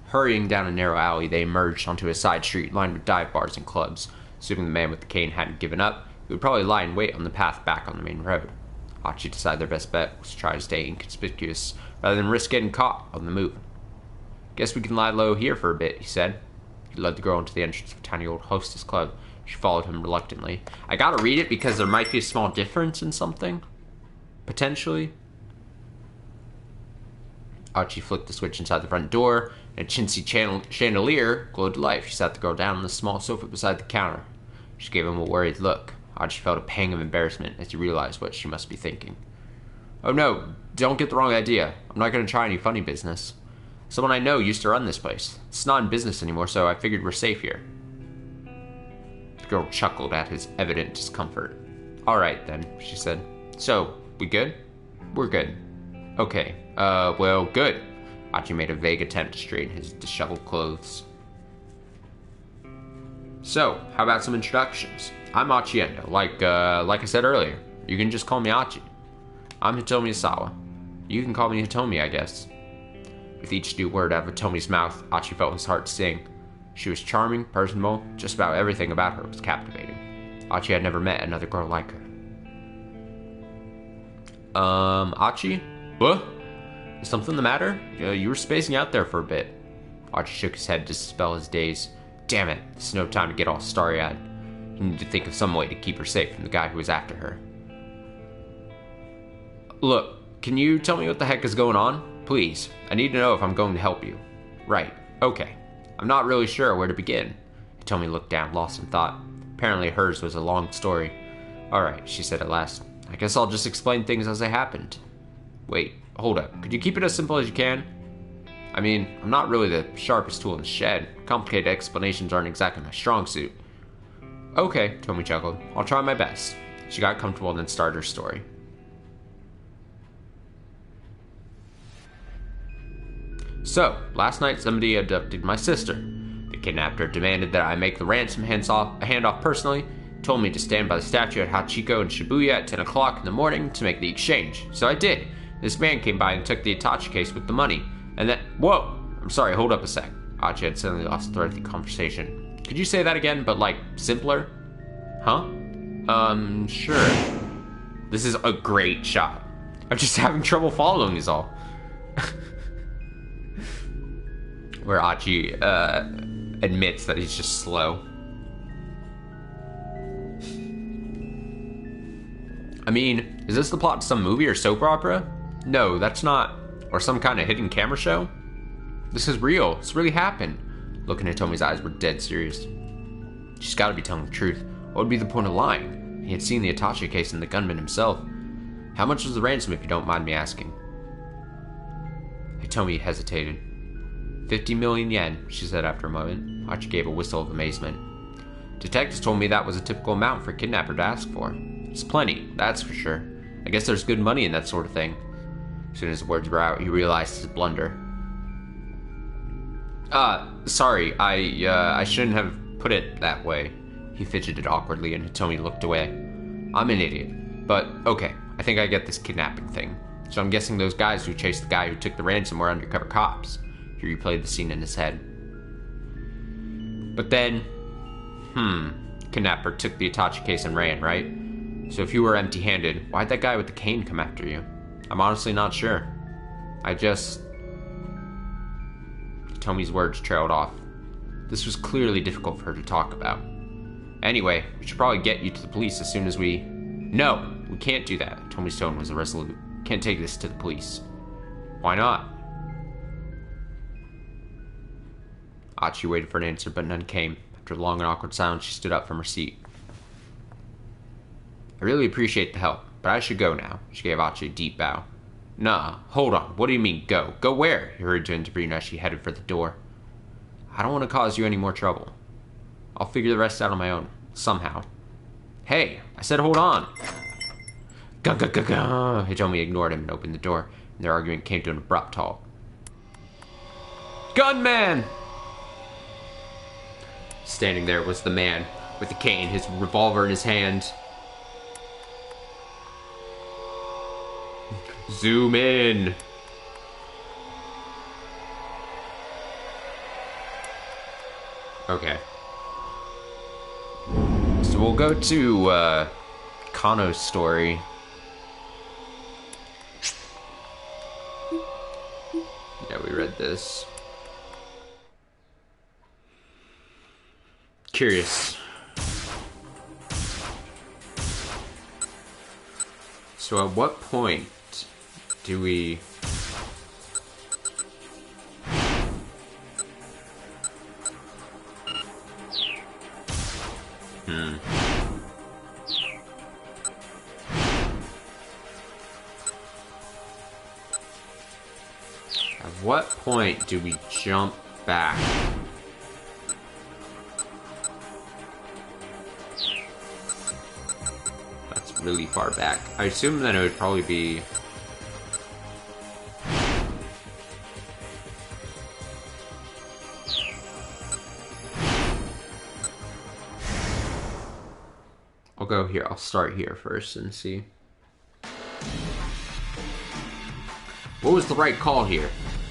Hurrying down a narrow alley, they emerged onto a side street lined with dive bars and clubs. Assuming the man with the cane hadn't given up, he would probably lie in wait on the path back on the main road. Achi decided their best bet was to try to stay inconspicuous rather than risk getting caught on the move. Guess we can lie low here for a bit, he said. He led the girl into the entrance of a tiny old hostess club. She followed him reluctantly. I gotta read it because there might be a small difference in something. Potentially. Achi flicked the switch inside the front door, and a chintzy chandelier glowed to life. She sat the girl down on the small sofa beside the counter. She gave him a worried look. Achi felt a pang of embarrassment as he realized what she must be thinking. Oh no, don't get the wrong idea. I'm not going to try any funny business. Someone I know used to run this place. It's not in business anymore, so I figured we're safe here. The girl chuckled at his evident discomfort. Alright then, she said. So, we good? We're good. Okay, well, good. Achi made a vague attempt to straighten his disheveled clothes. So, how about some introductions? I'm Achiendo, like I said earlier. You can just call me Achi. I'm Hitomi Asawa. You can call me Hitomi, I guess. With each new word out of Hitomi's mouth, Achi felt his heart sing. She was charming, personable, just about everything about her was captivating. Achi had never met another girl like her. Achi? What? Is something the matter? You were spacing out there for a bit. Achi shook his head to dispel his daze. Damn it, this is no time to get all starry-eyed. He needed to think of some way to keep her safe from the guy who was after her. Look, can you tell me what the heck is going on? Please, I need to know if I'm going to help you. Right, okay. I'm not really sure where to begin. Hitomi looked down, lost in thought. Apparently hers was a long story. Alright, she said at last. I guess I'll just explain things as they happened. Wait, hold up. Could you keep it as simple as you can? I mean, I'm not really the sharpest tool in the shed. Complicated explanations aren't exactly my strong suit. Okay, Tomi chuckled. I'll try my best. She got comfortable and then started her story. So, last night somebody abducted my sister. The kidnapper demanded that I make the ransom handoff personally, told me to stand by the statue at Hachiko in Shibuya at 10 o'clock in the morning to make the exchange. So I did. This man came by and took the Itachi case with the money. And then, whoa! I'm sorry, hold up a sec. Achi had suddenly lost the thread of the conversation. Could you say that again, but like, simpler? Huh? Sure. This is a great shot. I'm just having trouble following is all. Where Achi, admits that he's just slow. I mean, is this the plot to some movie or soap opera? No, that's not. Or some kind of hidden camera show? This is real. It's really happened. Looking at Tomi's eyes were dead serious. She's gotta be telling the truth. What would be the point of lying? He had seen the Itachi case and the gunman himself. How much was the ransom, if you don't mind me asking? Hitomi hesitated. 50 million yen, she said after a moment. Achi gave a whistle of amazement. Detectives told me that was a typical amount for a kidnapper to ask for. It's plenty, that's for sure. I guess there's good money in that sort of thing. As soon as the words were out, he realized his blunder. Sorry, I shouldn't have put it that way. He fidgeted awkwardly and Hitomi looked away. I'm an idiot, but okay, I think I get this kidnapping thing. So I'm guessing those guys who chased the guy who took the ransom were undercover cops. He replayed the scene in his head. But then, kidnapper took the Itachi case and ran, right? So if you were empty-handed, why'd that guy with the cane come after you? I'm honestly not sure. Tomi's words trailed off. This was clearly difficult for her to talk about. Anyway, we should probably get you to the police as soon as we... No, we can't do that. Tomi's tone was irresolute. Can't take this to the police. Why not? Achi waited for an answer, but none came. After a long and awkward silence, she stood up from her seat. I really appreciate the help, but I should go now. She gave Achi a deep bow. Nah, hold on. What do you mean, go? Go where? He hurried to intervene as she headed for the door. I don't want to cause you any more trouble. I'll figure the rest out on my own, somehow. Hey, I said hold on. Gah. Hitomi ignored him and opened the door, and their argument came to an abrupt halt. Gunman! Standing there was the man with the cane, his revolver in his hand. Zoom in. Okay. So we'll go to Kano's story. Yeah, we read this. Curious. So at what point do we... At what point do we jump back? That's really far back. I assume that it would probably be... I'll go here. I'll start here first and see. What was the right call here?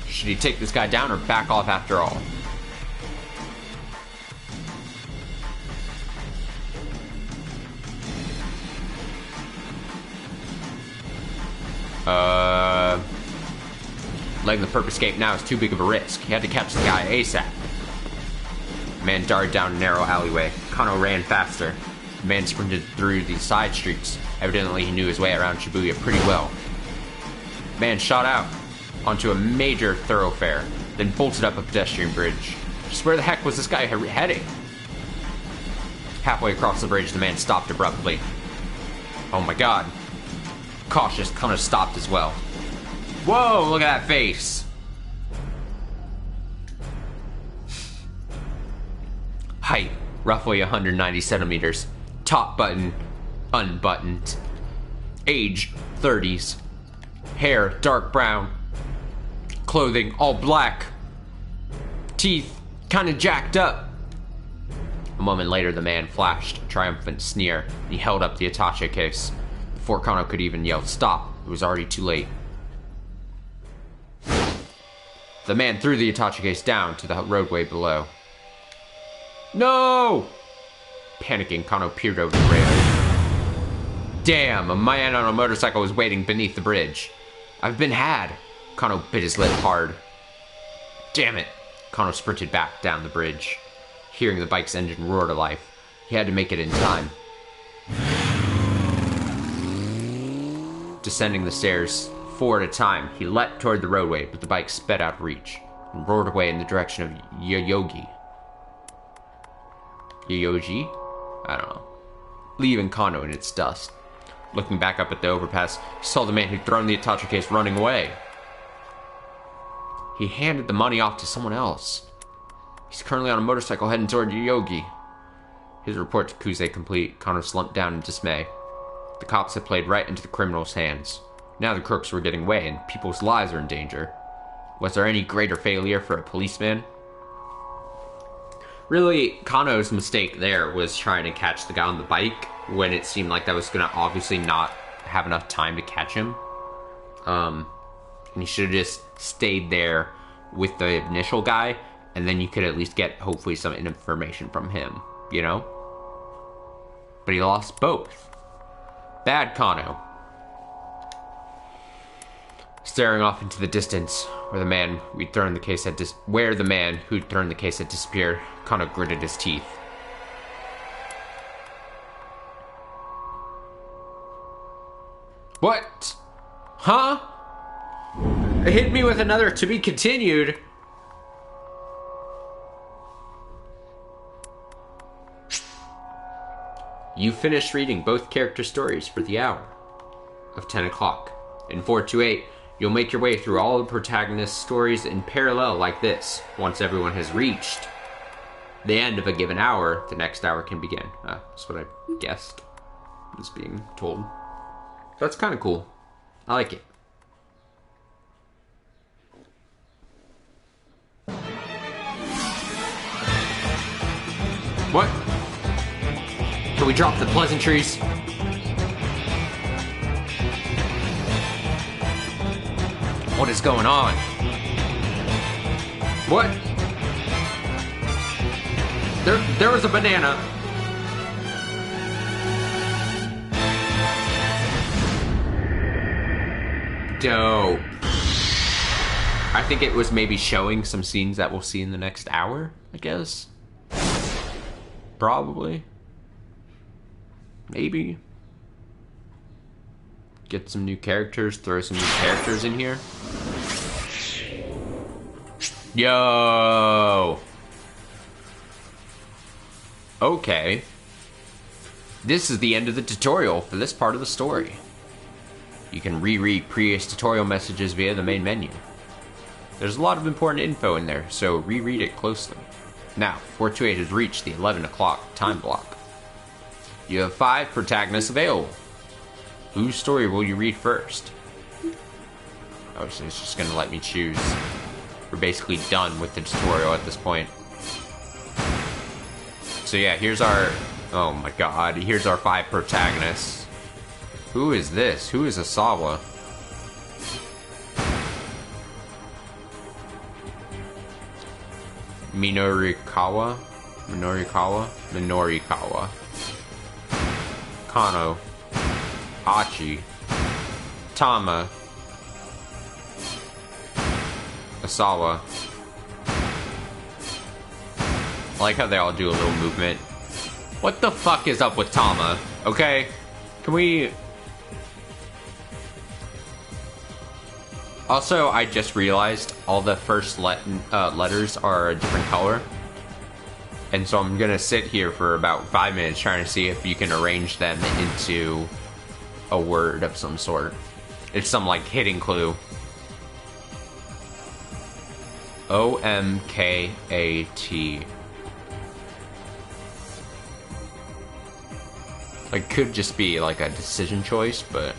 Should he take this guy down or back off after all? Letting the perp escape now is too big of a risk. He had to catch the guy ASAP. The man darted down a narrow alleyway. Kano ran faster. The man sprinted through the side streets. Evidently, he knew his way around Shibuya pretty well. The man shot out onto a major thoroughfare, then bolted up a pedestrian bridge. Just where the heck was this guy heading? Halfway across the bridge, the man stopped abruptly. Oh my god. Cautious, Kano stopped as well. Whoa, look at that face. Height, roughly 190 centimeters. Top button, unbuttoned. Age, 30s. Hair, dark brown. Clothing, all black. Teeth, kinda jacked up. A moment later, the man flashed a triumphant sneer. He held up the attaché case. Before Kano could even yell stop, it was already too late. The man threw the attaché case down to the roadway below. No! Panicking, Kano peered over the rail. Damn, a man on a motorcycle was waiting beneath the bridge. I've been had. Kano bit his lip hard. Damn it. Kano sprinted back down the bridge. Hearing the bike's engine roar to life, he had to make it in time. Descending the stairs, 4 at a time, he leapt toward the roadway, but the bike sped out of reach and roared away in the direction of Yoyogi. Yoyogi? I don't know. Leaving Kano in its dust. Looking back up at the overpass, he saw the man who'd thrown the attaché case running away. He handed the money off to someone else. He's currently on a motorcycle heading toward Yoyogi. His report to Kuze complete, Kano slumped down in dismay. The cops had played right into the criminal's hands. Now the crooks were getting away and people's lives are in danger. Was there any greater failure for a policeman? Really, Kano's mistake there was trying to catch the guy on the bike when it seemed like that was going to obviously not have enough time to catch him. And he should have just stayed there with the initial guy, and then you could at least get, hopefully, some information from him, you know? But he lost both. Bad Kano. staring off into the distance where the man who'd thrown the case had disappeared, kind of gritted his teeth. What? Huh? It hit me with another to be continued. You finished reading both character stories for the hour of 10 o'clock. In 428, you'll make your way through all the protagonist's stories in parallel like this. Once everyone has reached the end of a given hour, the next hour can begin. That's what I guessed was being told. That's kind of cool. I like it. What? Can we drop the pleasantries? What is going on? What? There was a banana. Dope. I think it was maybe showing some scenes that we'll see in the next hour, I guess. Probably. Maybe. Get some new characters, throw some new characters in here. Yo! Okay. This is the end of the tutorial for this part of the story. You can reread previous tutorial messages via the main menu. There's a lot of important info in there, so reread it closely. Now, 428 has reached the 11 o'clock time block. You have 5 protagonists available. Whose story will you read first? Oh, so it's just gonna let me choose. We're basically done with the tutorial at this point. So yeah, here's our... Oh my god, here's our 5 protagonists. Who is this? Who is Asawa? Minorikawa? Kano. Achi. Tama. Asawa. I like how they all do a little movement. What the fuck is up with Tama? Okay? Can we... Also, I just realized all the first letters are a different color. And so I'm gonna sit here for about 5 minutes trying to see if you can arrange them into a word of some sort. It's some, like, hidden clue. O-M-K-A-T. Like, could just be, like, a decision choice, but...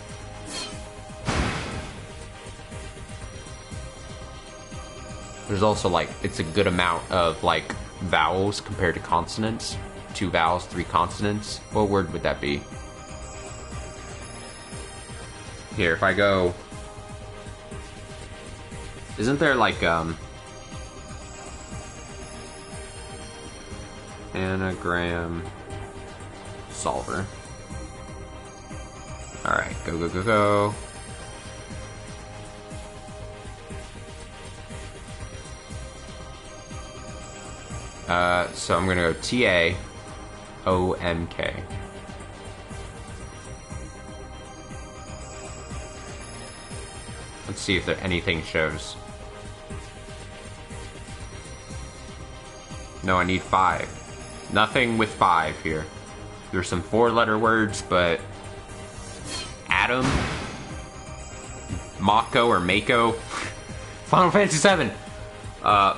There's also, like, it's a good amount of, like, vowels compared to consonants. 2 vowels, 3 consonants. What word would that be? Here, if I go... Isn't there, like, anagram solver. Alright, go, go, go, go. So I'm gonna go T-A-O-M-K. Let's see if there anything shows. No, I need 5. Nothing with 5 here. There's some 4-letter words, but... Atom? Mako or Mako? Final Fantasy VII!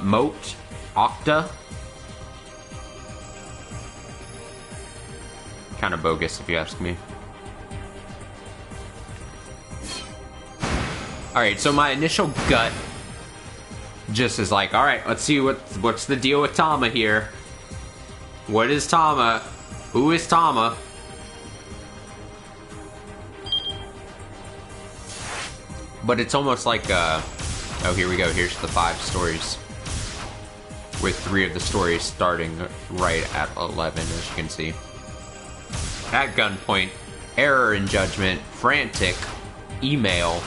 Moat? Octa? Kind of bogus, if you ask me. Alright, so my initial gut just is like, alright, let's see what's the deal with Tama here. What is Tama? Who is Tama? But it's almost like, oh, here we go. Here's the 5 stories. With 3 of the stories starting right at 11, as you can see. At gunpoint, error in judgment, frantic, email,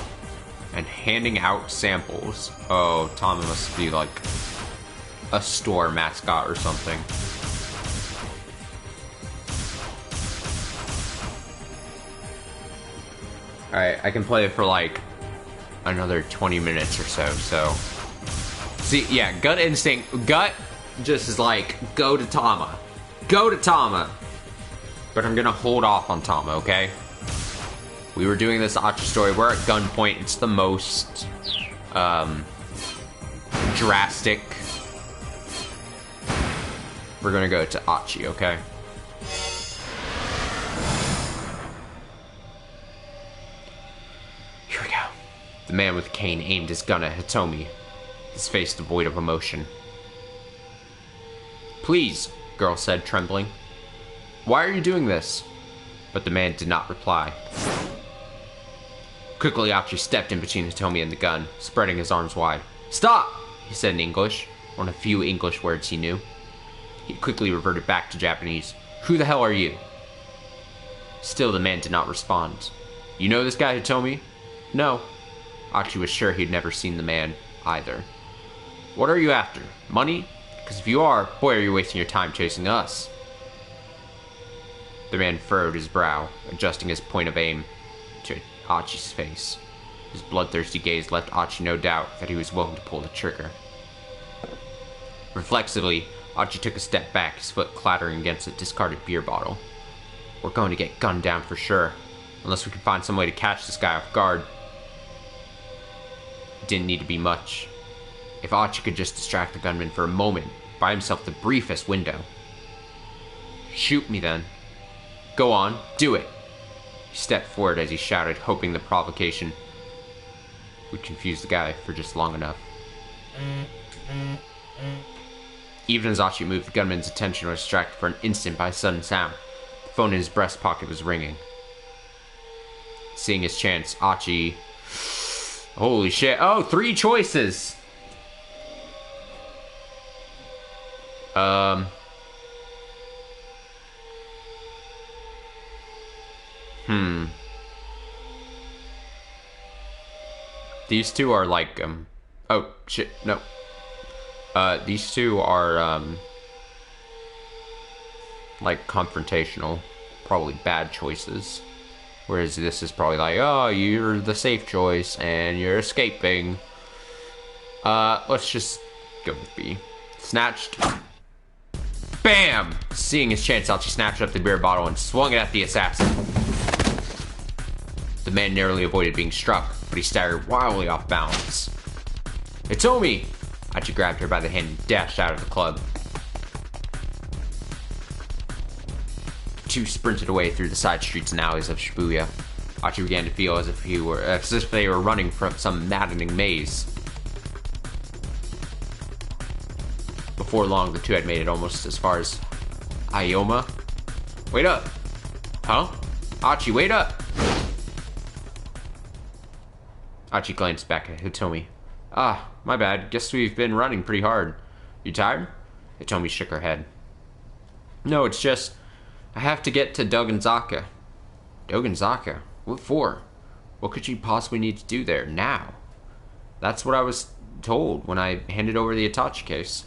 and handing out samples. Oh, Tama must be like a store mascot or something. Alright, I can play it for like another 20 minutes or so. See, yeah, gut instinct. Gut just is like, go to Tama. Go to Tama. But I'm gonna hold off on Tama, okay? We were doing this Achi story. We're at gunpoint. It's the most drastic. We're gonna go to Achi, okay? Here we go. The man with the cane aimed his gun at Hitomi, his face devoid of emotion. Please, girl said, trembling. Why are you doing this? But the man did not reply. Quickly, Achi stepped in between Hitomi and the gun, spreading his arms wide. Stop! He said in English, one of the few English words he knew. He quickly reverted back to Japanese. Who the hell are you? Still, the man did not respond. You know this guy, Hitomi? No. Achi was sure he'd never seen the man either. What are you after? Money? Because if you are, boy, are you wasting your time chasing us. The man furrowed his brow, adjusting his point of aim to Achi's face. His bloodthirsty gaze left Achi no doubt that he was willing to pull the trigger. Reflexively, Achi took a step back, his foot clattering against a discarded beer bottle. We're going to get gunned down for sure, unless we can find some way to catch this guy off guard. It didn't need to be much. If Achi could just distract the gunman for a moment, buy himself the briefest window. Shoot me then. Go on, do it. He stepped forward as he shouted, hoping the provocation would confuse the guy for just long enough. Even as Achi moved, the gunman's attention was distracted for an instant by a sudden sound. The phone in his breast pocket was ringing. Seeing his chance, Achi... Holy shit. Oh, 3 choices! These two are like, oh, shit, no. These two are, like, confrontational. Probably bad choices. Whereas this is probably like, oh, you're the safe choice, and you're escaping. Let's just go with B. Snatched. Bam! Seeing his chance out, she snatched up the beer bottle and swung it at the assassin. The man narrowly avoided being struck, but he staggered wildly off balance. Hitomi! Achi grabbed her by the hand and dashed out of the club. The two sprinted away through the side streets and alleys of Shibuya. Achi began to feel as if they were running from some maddening maze. Before long, the two had made it almost as far as Ayoma. Wait up! Huh? Achi, wait up! Achi glanced back at Hitomi. Ah, my bad. Guess we've been running pretty hard. You tired? Hitomi shook her head. No, it's just... I have to get to Dogenzaka. Dogenzaka? What for? What could you possibly need to do there, now? That's what I was told when I handed over the Itachi case.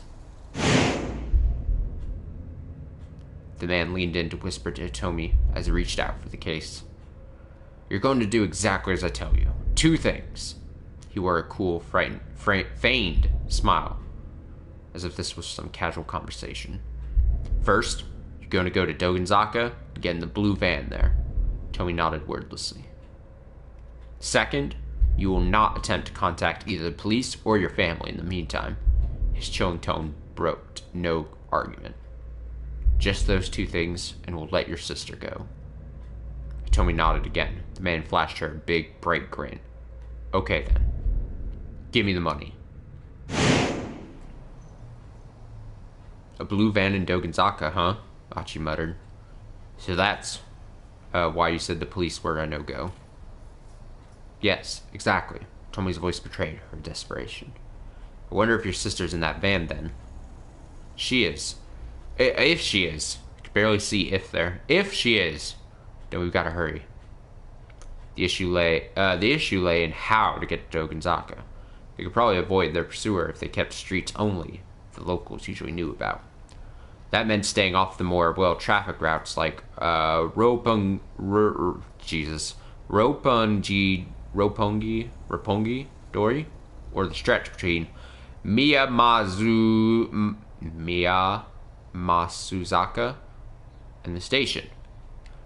The man leaned in to whisper to Hitomi as he reached out for the case. You're going to do exactly as I tell you. 2 things. He wore a cool, feigned smile, as if this was some casual conversation. First, you're going to go to Dogenzaka and get in the blue van there. Hitomi nodded wordlessly. Second, you will not attempt to contact either the police or your family in the meantime. His chilling tone broke no argument. Just those 2 things, and we'll let your sister go. Hitomi nodded again. The man flashed her a big, bright grin. Okay then. Give me the money. A blue van in Dogenzaka, huh? Achi muttered. So that's why you said the police were a no-go. Yes, exactly. Tomi's voice betrayed her desperation. I wonder if your sister's in that van then. She is. If she is. I can barely see if there. If she is, then we've got to hurry. The issue lay in how to get to Dogenzaka. They could probably avoid their pursuer if they kept streets only the locals usually knew about. That meant staying off the more well-trafficked routes like Roppongi, Dori, or the stretch between Miyamasuzaka and the station.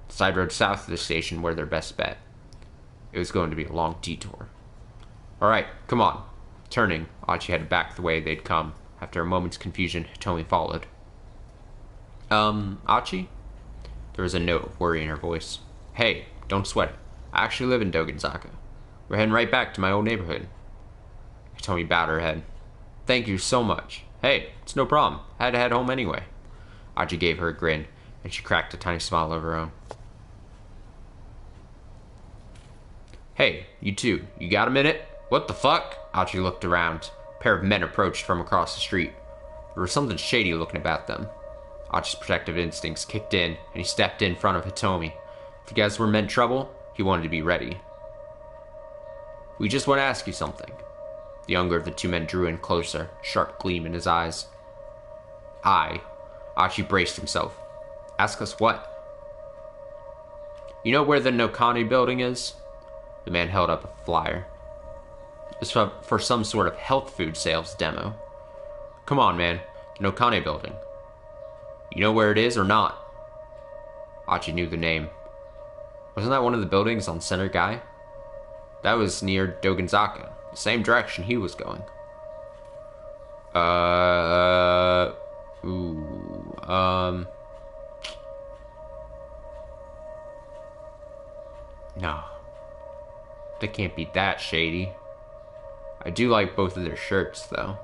The side road south of the station were their best bet. It was going to be a long detour. Alright, come on. Turning, Achi headed back the way they'd come. After a moment's confusion, Hitomi followed. Achi? There was a note of worry in her voice. Hey, don't sweat it. I actually live in Dogenzaka. We're heading right back to my old neighborhood. Hitomi bowed her head. Thank you so much. Hey, it's no problem. I had to head home anyway. Achi gave her a grin, and she cracked a tiny smile of her own. Hey, you two, you got a minute? What the fuck? Achi looked around. A pair of men approached from across the street. There was something shady looking about them. Achi's protective instincts kicked in, and he stepped in front of Hitomi. If you guys were meant trouble, he wanted to be ready. We just want to ask you something. The younger of the two men drew in closer, a sharp gleam in his eyes. Achi braced himself. Ask us what? You know where the Nokani building is? The man held up a flyer. It was for some sort of health food sales demo. Come on, man. The Nokane building. You know where it is or not? Achi knew the name. Wasn't that one of the buildings on Center Guy? That was near Dogenzaka, the same direction he was going. No. They can't be that shady. I do like both of their shirts, though.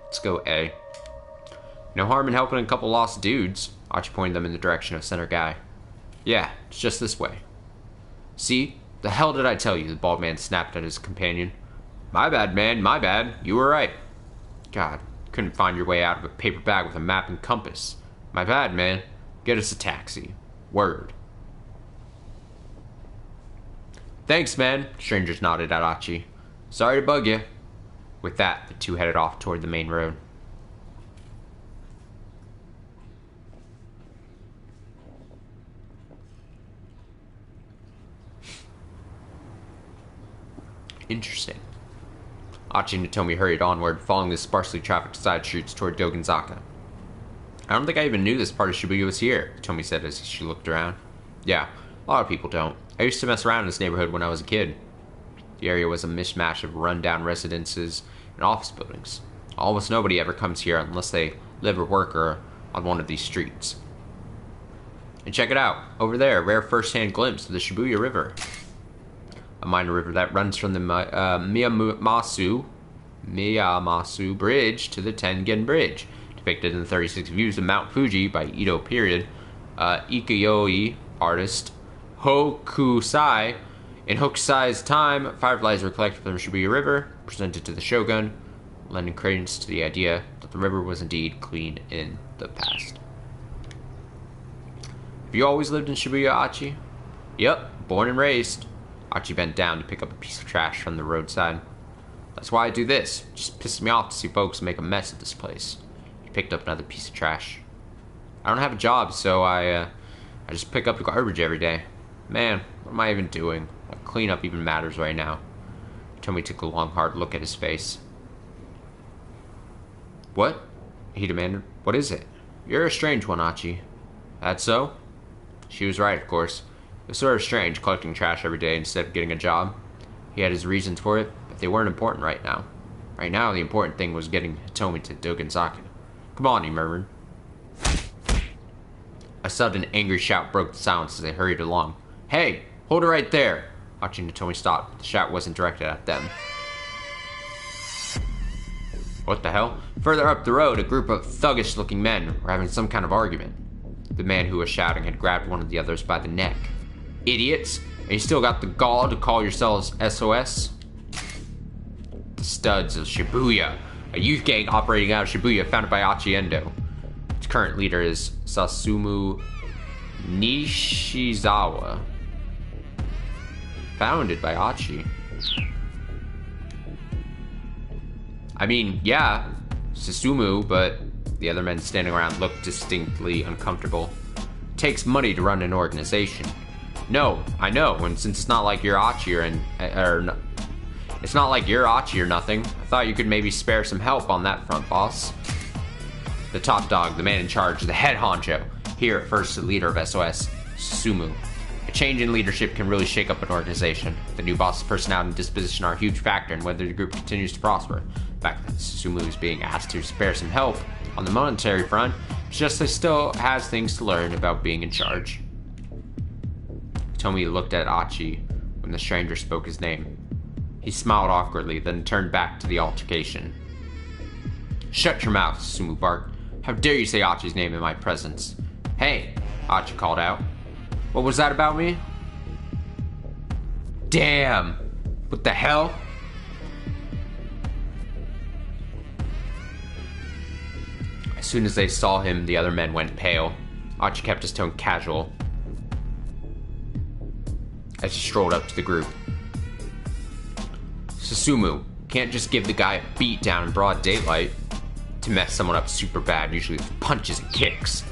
Let's go A. No harm in helping a couple lost dudes. Achi pointed them in the direction of Center Guy. Yeah, it's just this way. See? The hell did I tell you? The bald man snapped at his companion. My bad, man, my bad. You were right. God, couldn't find your way out of a paper bag with a map and compass. My bad, man. Get us a taxi. Word. Thanks, man. Strangers nodded at Achi. Sorry to bug you. With that, the two headed off toward the main road. Interesting. Achi and Hitomi hurried onward, following the sparsely trafficked side streets toward Dogenzaka. I don't think I even knew this part of Shibuya was here, Hitomi said as she looked around. Yeah, a lot of people don't. I used to mess around in this neighborhood when I was a kid. The area was a mishmash of run-down residences and office buildings. Almost nobody ever comes here unless they live or work on one of these streets. And check it out, over there, a rare first-hand glimpse of the Shibuya River. A minor river that runs from the Miyamasu Bridge to the Tengen Bridge, depicted in the 36 Views of Mount Fuji by Edo period Ikkyoi artist Hokusai. In Hokusai's time, fireflies were collected from the Shibuya River, presented to the shogun, lending credence to the idea that the river was indeed clean in the past. Have you always lived in Shibuya, Achi? Yep, born and raised. Achi bent down to pick up a piece of trash from the roadside. That's why I do this. It just pisses me off to see folks make a mess of this place. He picked up another piece of trash. I don't have a job, so I just pick up the garbage every day. Man, what am I even doing? What cleanup even matters right now? Tommy took a long, hard look at his face. What? He demanded. What is it? You're a strange one, Achi. That so? She was right, of course. It was sort of strange collecting trash every day instead of getting a job. He had his reasons for it, but they weren't important right now. Right now, the important thing was getting Hitomi to Dogenzaka. Come on, he murmured. A sudden, angry shout broke the silence as they hurried along. Hey, hold it right there! Achi and Hitomi stopped, but the shout wasn't directed at them. What the hell? Further up the road, a group of thuggish-looking men were having some kind of argument. The man who was shouting had grabbed one of the others by the neck. Idiots! And you still got the gall to call yourselves SOS? The Studs of Shibuya, a youth gang operating out of Shibuya founded by Achi Endo. Its current leader is Sasumu Nishizawa. Founded by Achi. I mean, yeah, Susumu, but the other men standing around looked distinctly uncomfortable. It takes money to run an organization. No, I know, and since it's not like you're Achi it's not like you're Achi or nothing, I thought you could maybe spare some help on that front, boss. The top dog, the man in charge, the head honcho, here at first the leader of SOS, Susumu. A change in leadership can really shake up an organization. The new boss's personality and disposition are a huge factor in whether the group continues to prosper. The fact that Susumu is being asked to spare some help on the monetary front suggests he still has things to learn about being in charge. Tomi looked at Achi when the stranger spoke his name. He smiled awkwardly, then turned back to the altercation. Shut your mouth, Susumu barked. How dare you say Achi's name in my presence? Hey, Achi called out. What was that about me? Damn! What the hell? As soon as they saw him, the other men went pale. Achi kept his tone casual as he strolled up to the group. Susumu, can't just give the guy a beat down in broad daylight. To mess someone up super bad, usually with punches and kicks.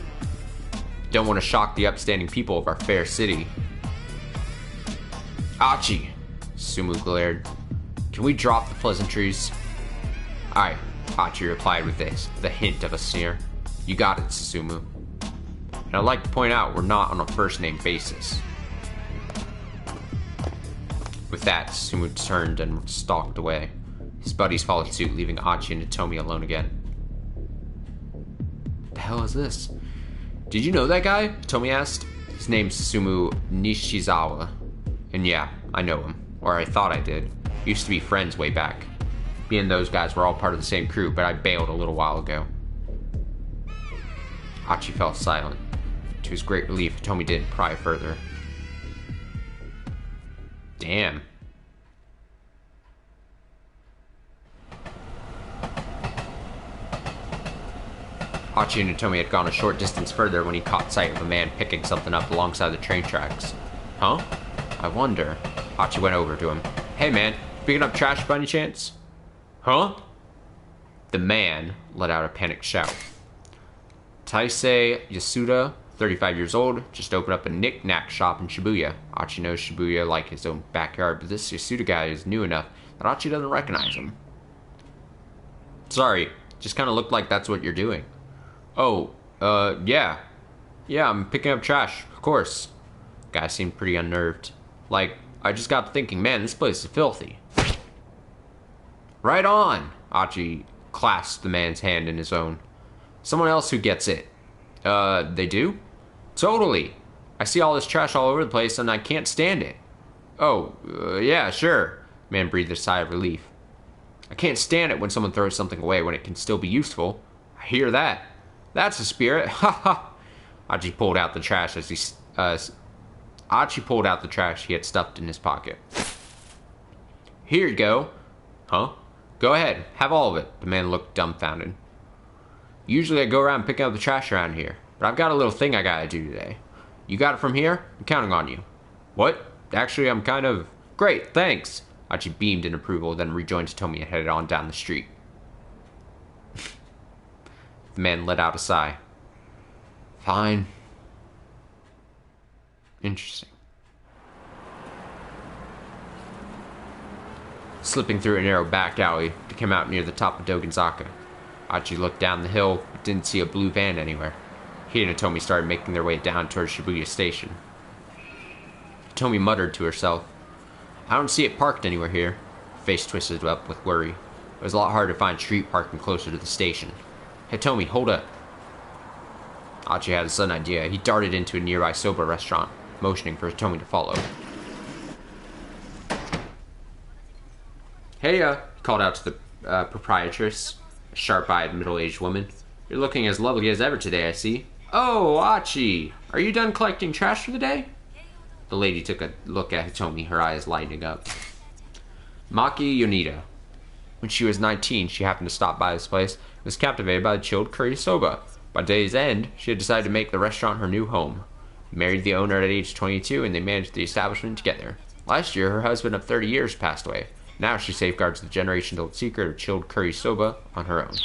Don't want to shock the upstanding people of our fair city. Achi, Susumu glared. Can we drop the pleasantries? Aye, Achi replied with the hint of a sneer. You got it, Susumu. And I'd like to point out we're not on a first-name basis. With that, Susumu turned and stalked away. His buddies followed suit, leaving Achi and Tomi alone again. What the hell is this? Did you know that guy? Tomi asked. His name's Susumu Nishizawa. And yeah, I know him. Or I thought I did. Used to be friends way back. Me and those guys were all part of the same crew, but I bailed a little while ago. Achi fell silent. To his great relief, Tomi didn't pry further. Damn. Achi and Tomi had gone a short distance further when he caught sight of a man picking something up alongside the train tracks. Huh? I wonder. Achi went over to him. Hey man, picking up trash by any chance? Huh? The man let out a panicked shout. Taisei Yasuda, 35 years old, just opened up a knick-knack shop in Shibuya. Achi knows Shibuya like his own backyard, but this Yasuda guy is new enough that Achi doesn't recognize him. Sorry, just kind of looked like that's what you're doing. Oh, yeah. Yeah, I'm picking up trash, of course. Guy seemed pretty unnerved. Like, I just got to thinking, man, this place is filthy. Right on! Achi clasped the man's hand in his own. Someone else who gets it. They do? Totally. I see all this trash all over the place and I can't stand it. Oh, yeah, sure. Man breathed a sigh of relief. I can't stand it when someone throws something away when it can still be useful. I hear that. That's the spirit. Ha ha. Achi pulled out the trash he had stuffed in his pocket. Here you go. Huh? Go ahead. Have all of it. The man looked dumbfounded. Usually I go around picking up the trash around here, but I've got a little thing I gotta do today. You got it from here? I'm counting on you. What? Actually, I'm kind of... Great, thanks. Achi beamed in approval, then rejoined Tomi and headed on down the street. The man let out a sigh. Fine. Interesting. Slipping through a narrow back alley to come out near the top of Dogenzaka. Achi looked down the hill, but didn't see a blue van anywhere. He and Tomi started making their way down towards Shibuya Station. Tomi muttered to herself, I don't see it parked anywhere here. Her face twisted up with worry. It was a lot harder to find street parking closer to the station. Hey Tomi, hold up. Achi had a sudden idea. He darted into a nearby soba restaurant, motioning for Tomi to follow. Hey, he called out to the proprietress, a sharp-eyed, middle-aged woman. You're looking as lovely as ever today, I see. Oh, Achi! Are you done collecting trash for the day? The lady took a look at Hitomi, her eyes lighting up. Maki Yonida. When she was 19, she happened to stop by this place and was captivated by the chilled curry soba. By day's end, she had decided to make the restaurant her new home. He married the owner at age 22, and they managed the establishment together. Last year, her husband of 30 years passed away. Now she safeguards the generation-old secret of chilled curry soba on her own.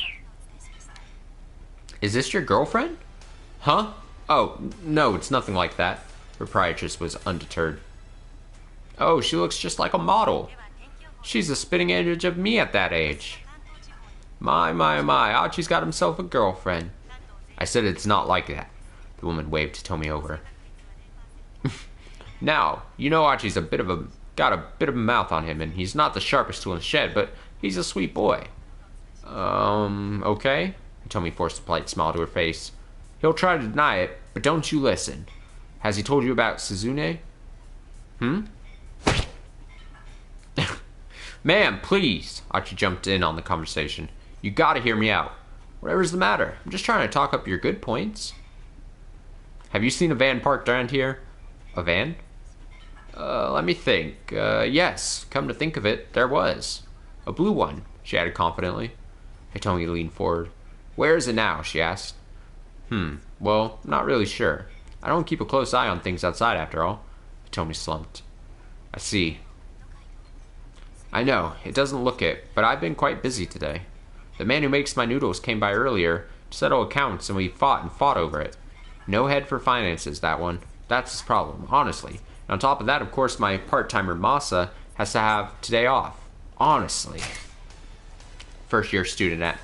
Is this your girlfriend? Huh? Oh, no, it's nothing like that. Proprietress was undeterred. Oh, she looks just like a model. She's the spitting image of me at that age. My, Archie's got himself a girlfriend. I said it's not like that. The woman waved Hitomi over. Now, you know Archie's got a bit of a mouth on him, and he's not the sharpest tool in the shed, but he's a sweet boy. Okay? Hitomi forced a polite smile to her face. He'll try to deny it, but don't you listen. Has he told you about Suzune? Ma'am, please. Archie jumped in on the conversation. You gotta hear me out. Whatever's the matter? I'm just trying to talk up your good points. Have you seen a van parked around here? A van? Let me think. Yes, come to think of it, there was. A blue one, she added confidently. Hitomi leaned forward. Where is it now? She asked. Well, not really sure. I don't keep a close eye on things outside after all. Hitomi slumped. I see. I know, it doesn't look it, but I've been quite busy today. The man who makes my noodles came by earlier to settle accounts, and we fought over it. No head for finances, that one. That's his problem, honestly. And on top of that, of course, my part-timer Masa has to have today off. Honestly. First-year student at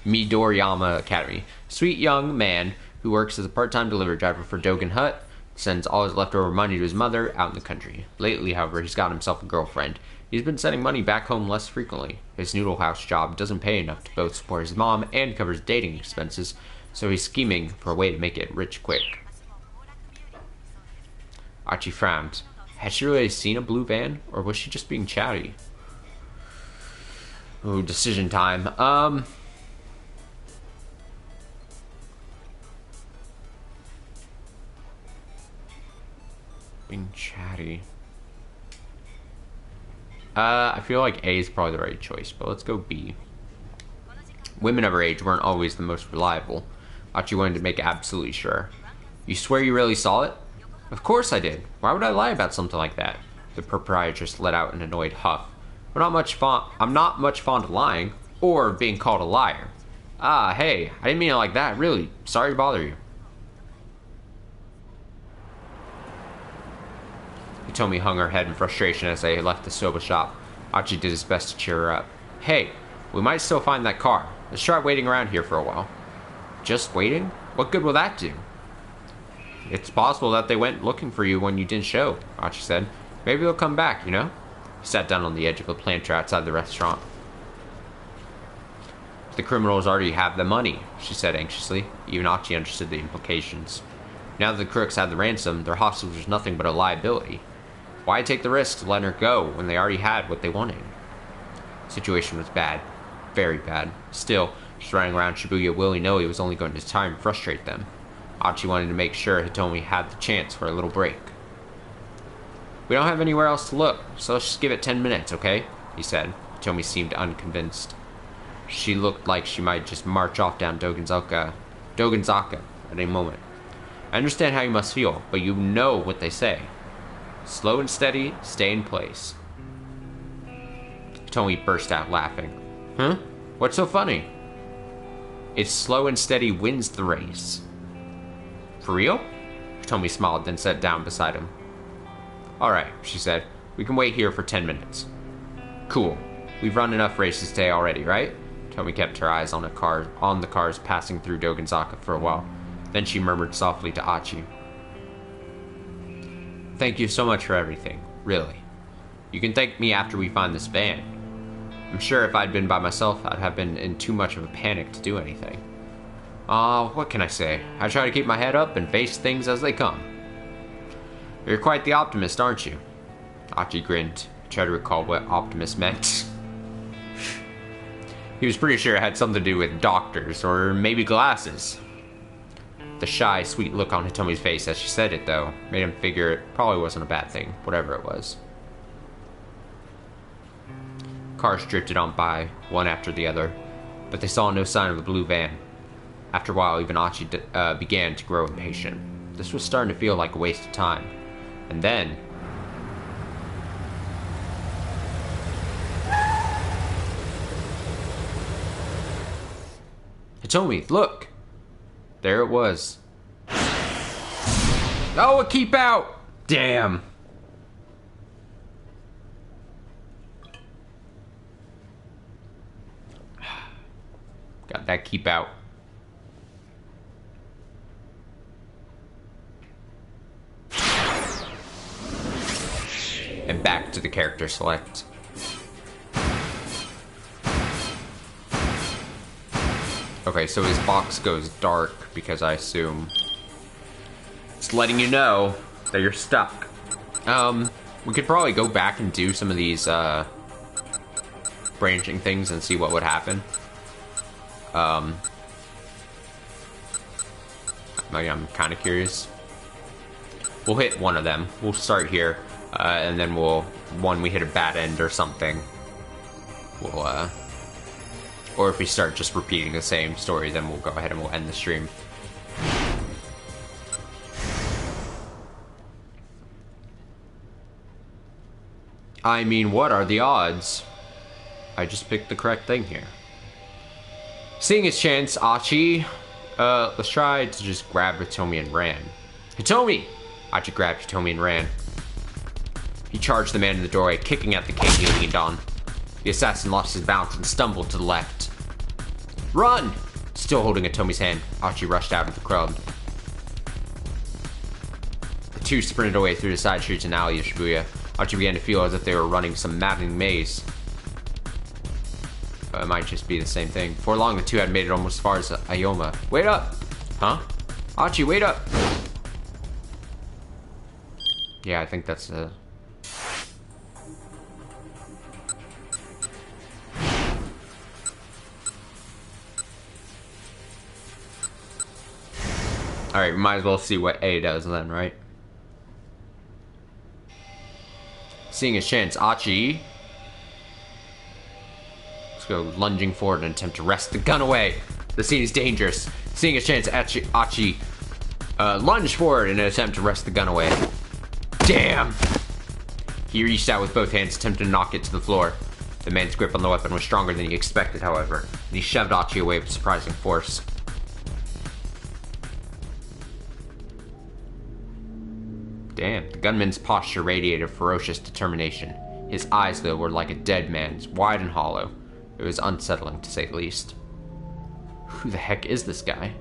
Midoriyama Academy. Sweet young man who works as a part-time delivery driver for Dogen Hut, sends all his leftover money to his mother out in the country. Lately, however, he's got himself a girlfriend. He's been sending money back home less frequently. His noodle house job doesn't pay enough to both support his mom and cover his dating expenses, so he's scheming for a way to make it rich quick. Archie frowned. Had she really seen a blue van, or was she just being chatty? Ooh, decision time. Being chatty. I feel like A is probably the right choice, but let's go B. Women of her age weren't always the most reliable. Archie wanted to make absolutely sure. You swear you really saw it? Of course I did. Why would I lie about something like that? The proprietress let out an annoyed huff. I'm not much fond of lying, or being called a liar. Ah, hey, I didn't mean it like that, really. Sorry to bother you. Hitomi hung her head in frustration as they left the soba shop. Archie did his best to cheer her up. Hey, we might still find that car. Let's try waiting around here for a while. Just waiting? What good will that do? It's possible that they went looking for you when you didn't show, Archie said. Maybe they'll come back, you know? He sat down on the edge of a planter outside the restaurant. The criminals already have the money, she said anxiously. Even Archie understood the implications. Now that the crooks had the ransom, their hostage was nothing but a liability. Why take the risk to let her go when they already had what they wanted? The situation was bad. Very bad. Still, just running around Shibuya willy-nilly was only going to tire and frustrate them. Archie wanted to make sure Hitomi had the chance for a little break. We don't have anywhere else to look, so let's just give it 10 minutes, okay? He said. Hitomi seemed unconvinced. She looked like she might just march off down Dogenzaka at any moment. I understand how you must feel, but you know what they say. Slow and steady, stay in place. Hitomi burst out laughing. Huh? What's so funny? It's slow and steady wins the race. For real? Hitomi smiled, then sat down beside him. Alright, she said. We can wait here for 10 minutes. Cool. We've run enough races today already, right? Hitomi kept her eyes on the cars passing through Dogenzaka for a while. Then she murmured softly to Archie. Thank you so much for everything, really. You can thank me after we find this van. I'm sure if I'd been by myself, I'd have been in too much of a panic to do anything. What can I say? I try to keep my head up and face things as they come. You're quite the optimist, aren't you? Archie grinned, tried to recall what optimist meant. He was pretty sure it had something to do with doctors, or maybe glasses. The shy, sweet look on Hitomi's face as she said it, though, made him figure it probably wasn't a bad thing, whatever it was. Cars drifted on by, one after the other, but they saw no sign of a blue van. After a while, even Archie began to grow impatient. This was starting to feel like a waste of time. And then... Hitomi, look! There it was. Oh, keep out! Damn! Got that keep out. And back to the character select. Okay, so his box goes dark because I assume it's letting you know that you're stuck. We could probably go back and do some of these branching things and see what would happen. I'm kind of curious. We'll hit one of them. We'll start here, and then when we hit a bad end or something, we'll, or if we start just repeating the same story, then we'll go ahead and we'll end the stream. I mean, what are the odds? I just picked the correct thing here. Seeing his chance, Achi, let's try to just grab Hitomi and ran. Hitomi! Achi grabbed Hitomi and ran. He charged the man in the doorway, kicking at the cane he leaned on. The assassin lost his balance and stumbled to the left. Run! Still holding Hitomi's hand, Achi rushed out of the crowd. The two sprinted away through the side streets and alley of Shibuya. Achi began to feel as if they were running some maddening maze. It might just be the same thing. Before long, the two had made it almost as far as Ayoma. Wait up! Huh? Achi, wait up! Yeah, I think that's a... Alright, we might as well see what A does then, right? Seeing his chance, Achi... Let's go lunging forward and attempt to wrest the gun away. The scene is dangerous. Seeing his chance, Achi lunged forward in an attempt to wrest the gun away. Damn! He reached out with both hands, attempting to knock it to the floor. The man's grip on the weapon was stronger than he expected, however, and he shoved Achi away with surprising force. Damn, the gunman's posture radiated ferocious determination. His eyes, though, were like a dead man's, wide and hollow. It was unsettling, to say the least. Who the heck is this guy?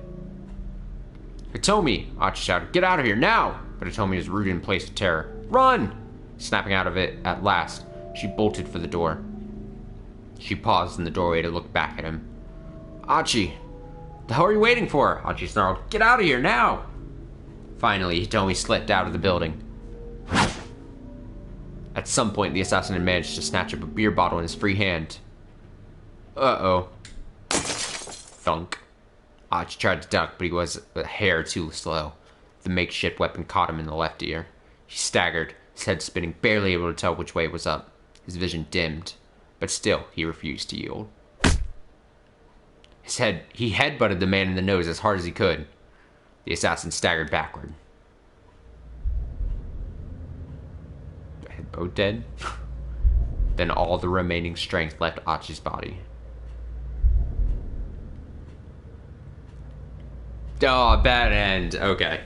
Hitomi! Achi shouted. Get out of here, now! But Hitomi was rooted in place with terror. Run! Snapping out of it, at last, she bolted for the door. She paused in the doorway to look back at him. Achi! The hell are you waiting for? Achi snarled. Get out of here, now! Finally, Hitomi slipped out of the building. At some point, the assassin had managed to snatch up a beer bottle in his free hand. Uh-oh. Thunk. Achi tried to duck, but he was a hair too slow. The makeshift weapon caught him in the left ear. He staggered, his head spinning, barely able to tell which way it was up. His vision dimmed, but still, he refused to yield. He headbutted the man in the nose as hard as he could. The assassin staggered backward. Both dead? Then all the remaining strength left Achi's body. Oh, bad end. Okay.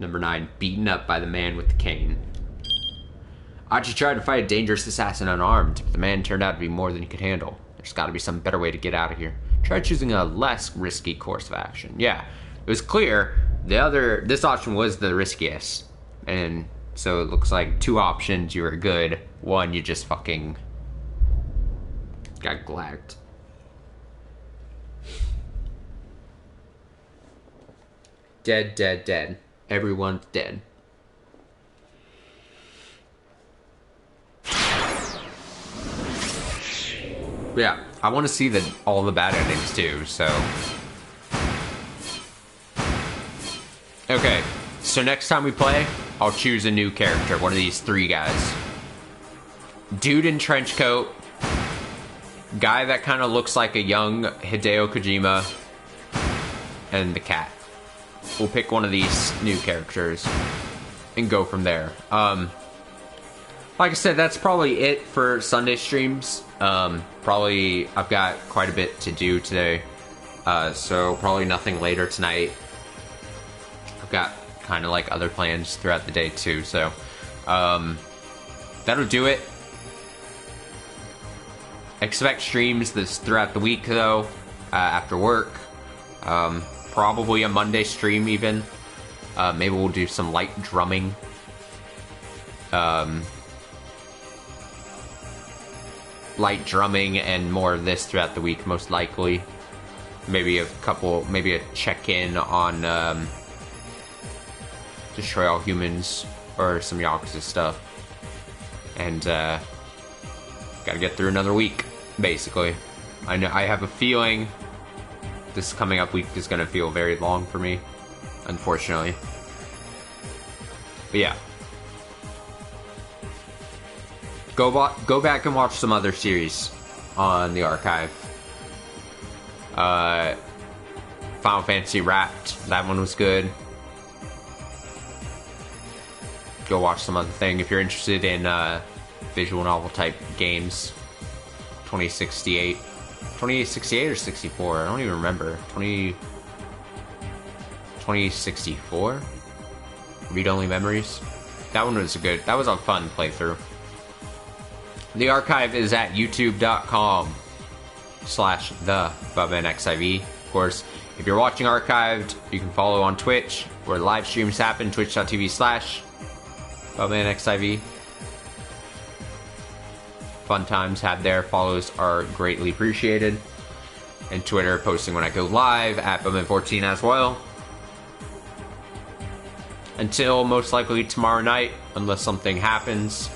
Number 9, beaten up by the man with the cane. Achi tried to fight a dangerous assassin unarmed, but the man turned out to be more than he could handle. There's got to be some better way to get out of here. Try choosing a less risky course of action. Yeah, it was clear this option was the riskiest. And so it looks like 2 options, you were good. 1, you just fucking got glagged. Dead, dead, dead. Everyone's dead. Yeah, I want to see all the bad endings too, so... Okay, so next time we play, I'll choose a new character, one of these 3 guys. Dude in trench coat, guy that kind of looks like a young Hideo Kojima, and the cat. we'll pick one of these new characters and go from there. Like I said, that's probably it for Sunday streams. Probably I've got quite a bit to do today, so probably nothing later tonight. I've got kind of like other plans throughout the day too, so that'll do it. Expect streams this throughout the week though, after work. Probably a Monday stream even. Maybe we'll do some light drumming. Light drumming and more of this throughout the week, most likely. Maybe a check-in on Destroy All Humans or some Yakuza stuff. And gotta get through another week, basically. I have a feeling this coming up week is gonna feel very long for me, unfortunately. But yeah. Go back and watch some other series on the archive. Final Fantasy Wrapped, that one was good. Go watch some other thing if you're interested in visual novel type games. 2068 or 64, I don't even remember. 2064? Read-only memories. That one was a fun playthrough. The archive is at youtube.com/the-bubmanXIV. Of course, if you're watching archived, you can follow on Twitch, where live streams happen, twitch.tv/bubmanXIV. Fun times had there. Follows are greatly appreciated. And Twitter, posting when I go live, at bubman14 as well. Until most likely tomorrow night, unless something happens.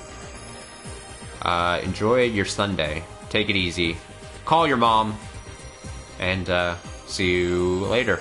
Enjoy your Sunday. Take it easy. Call your mom. And see you later.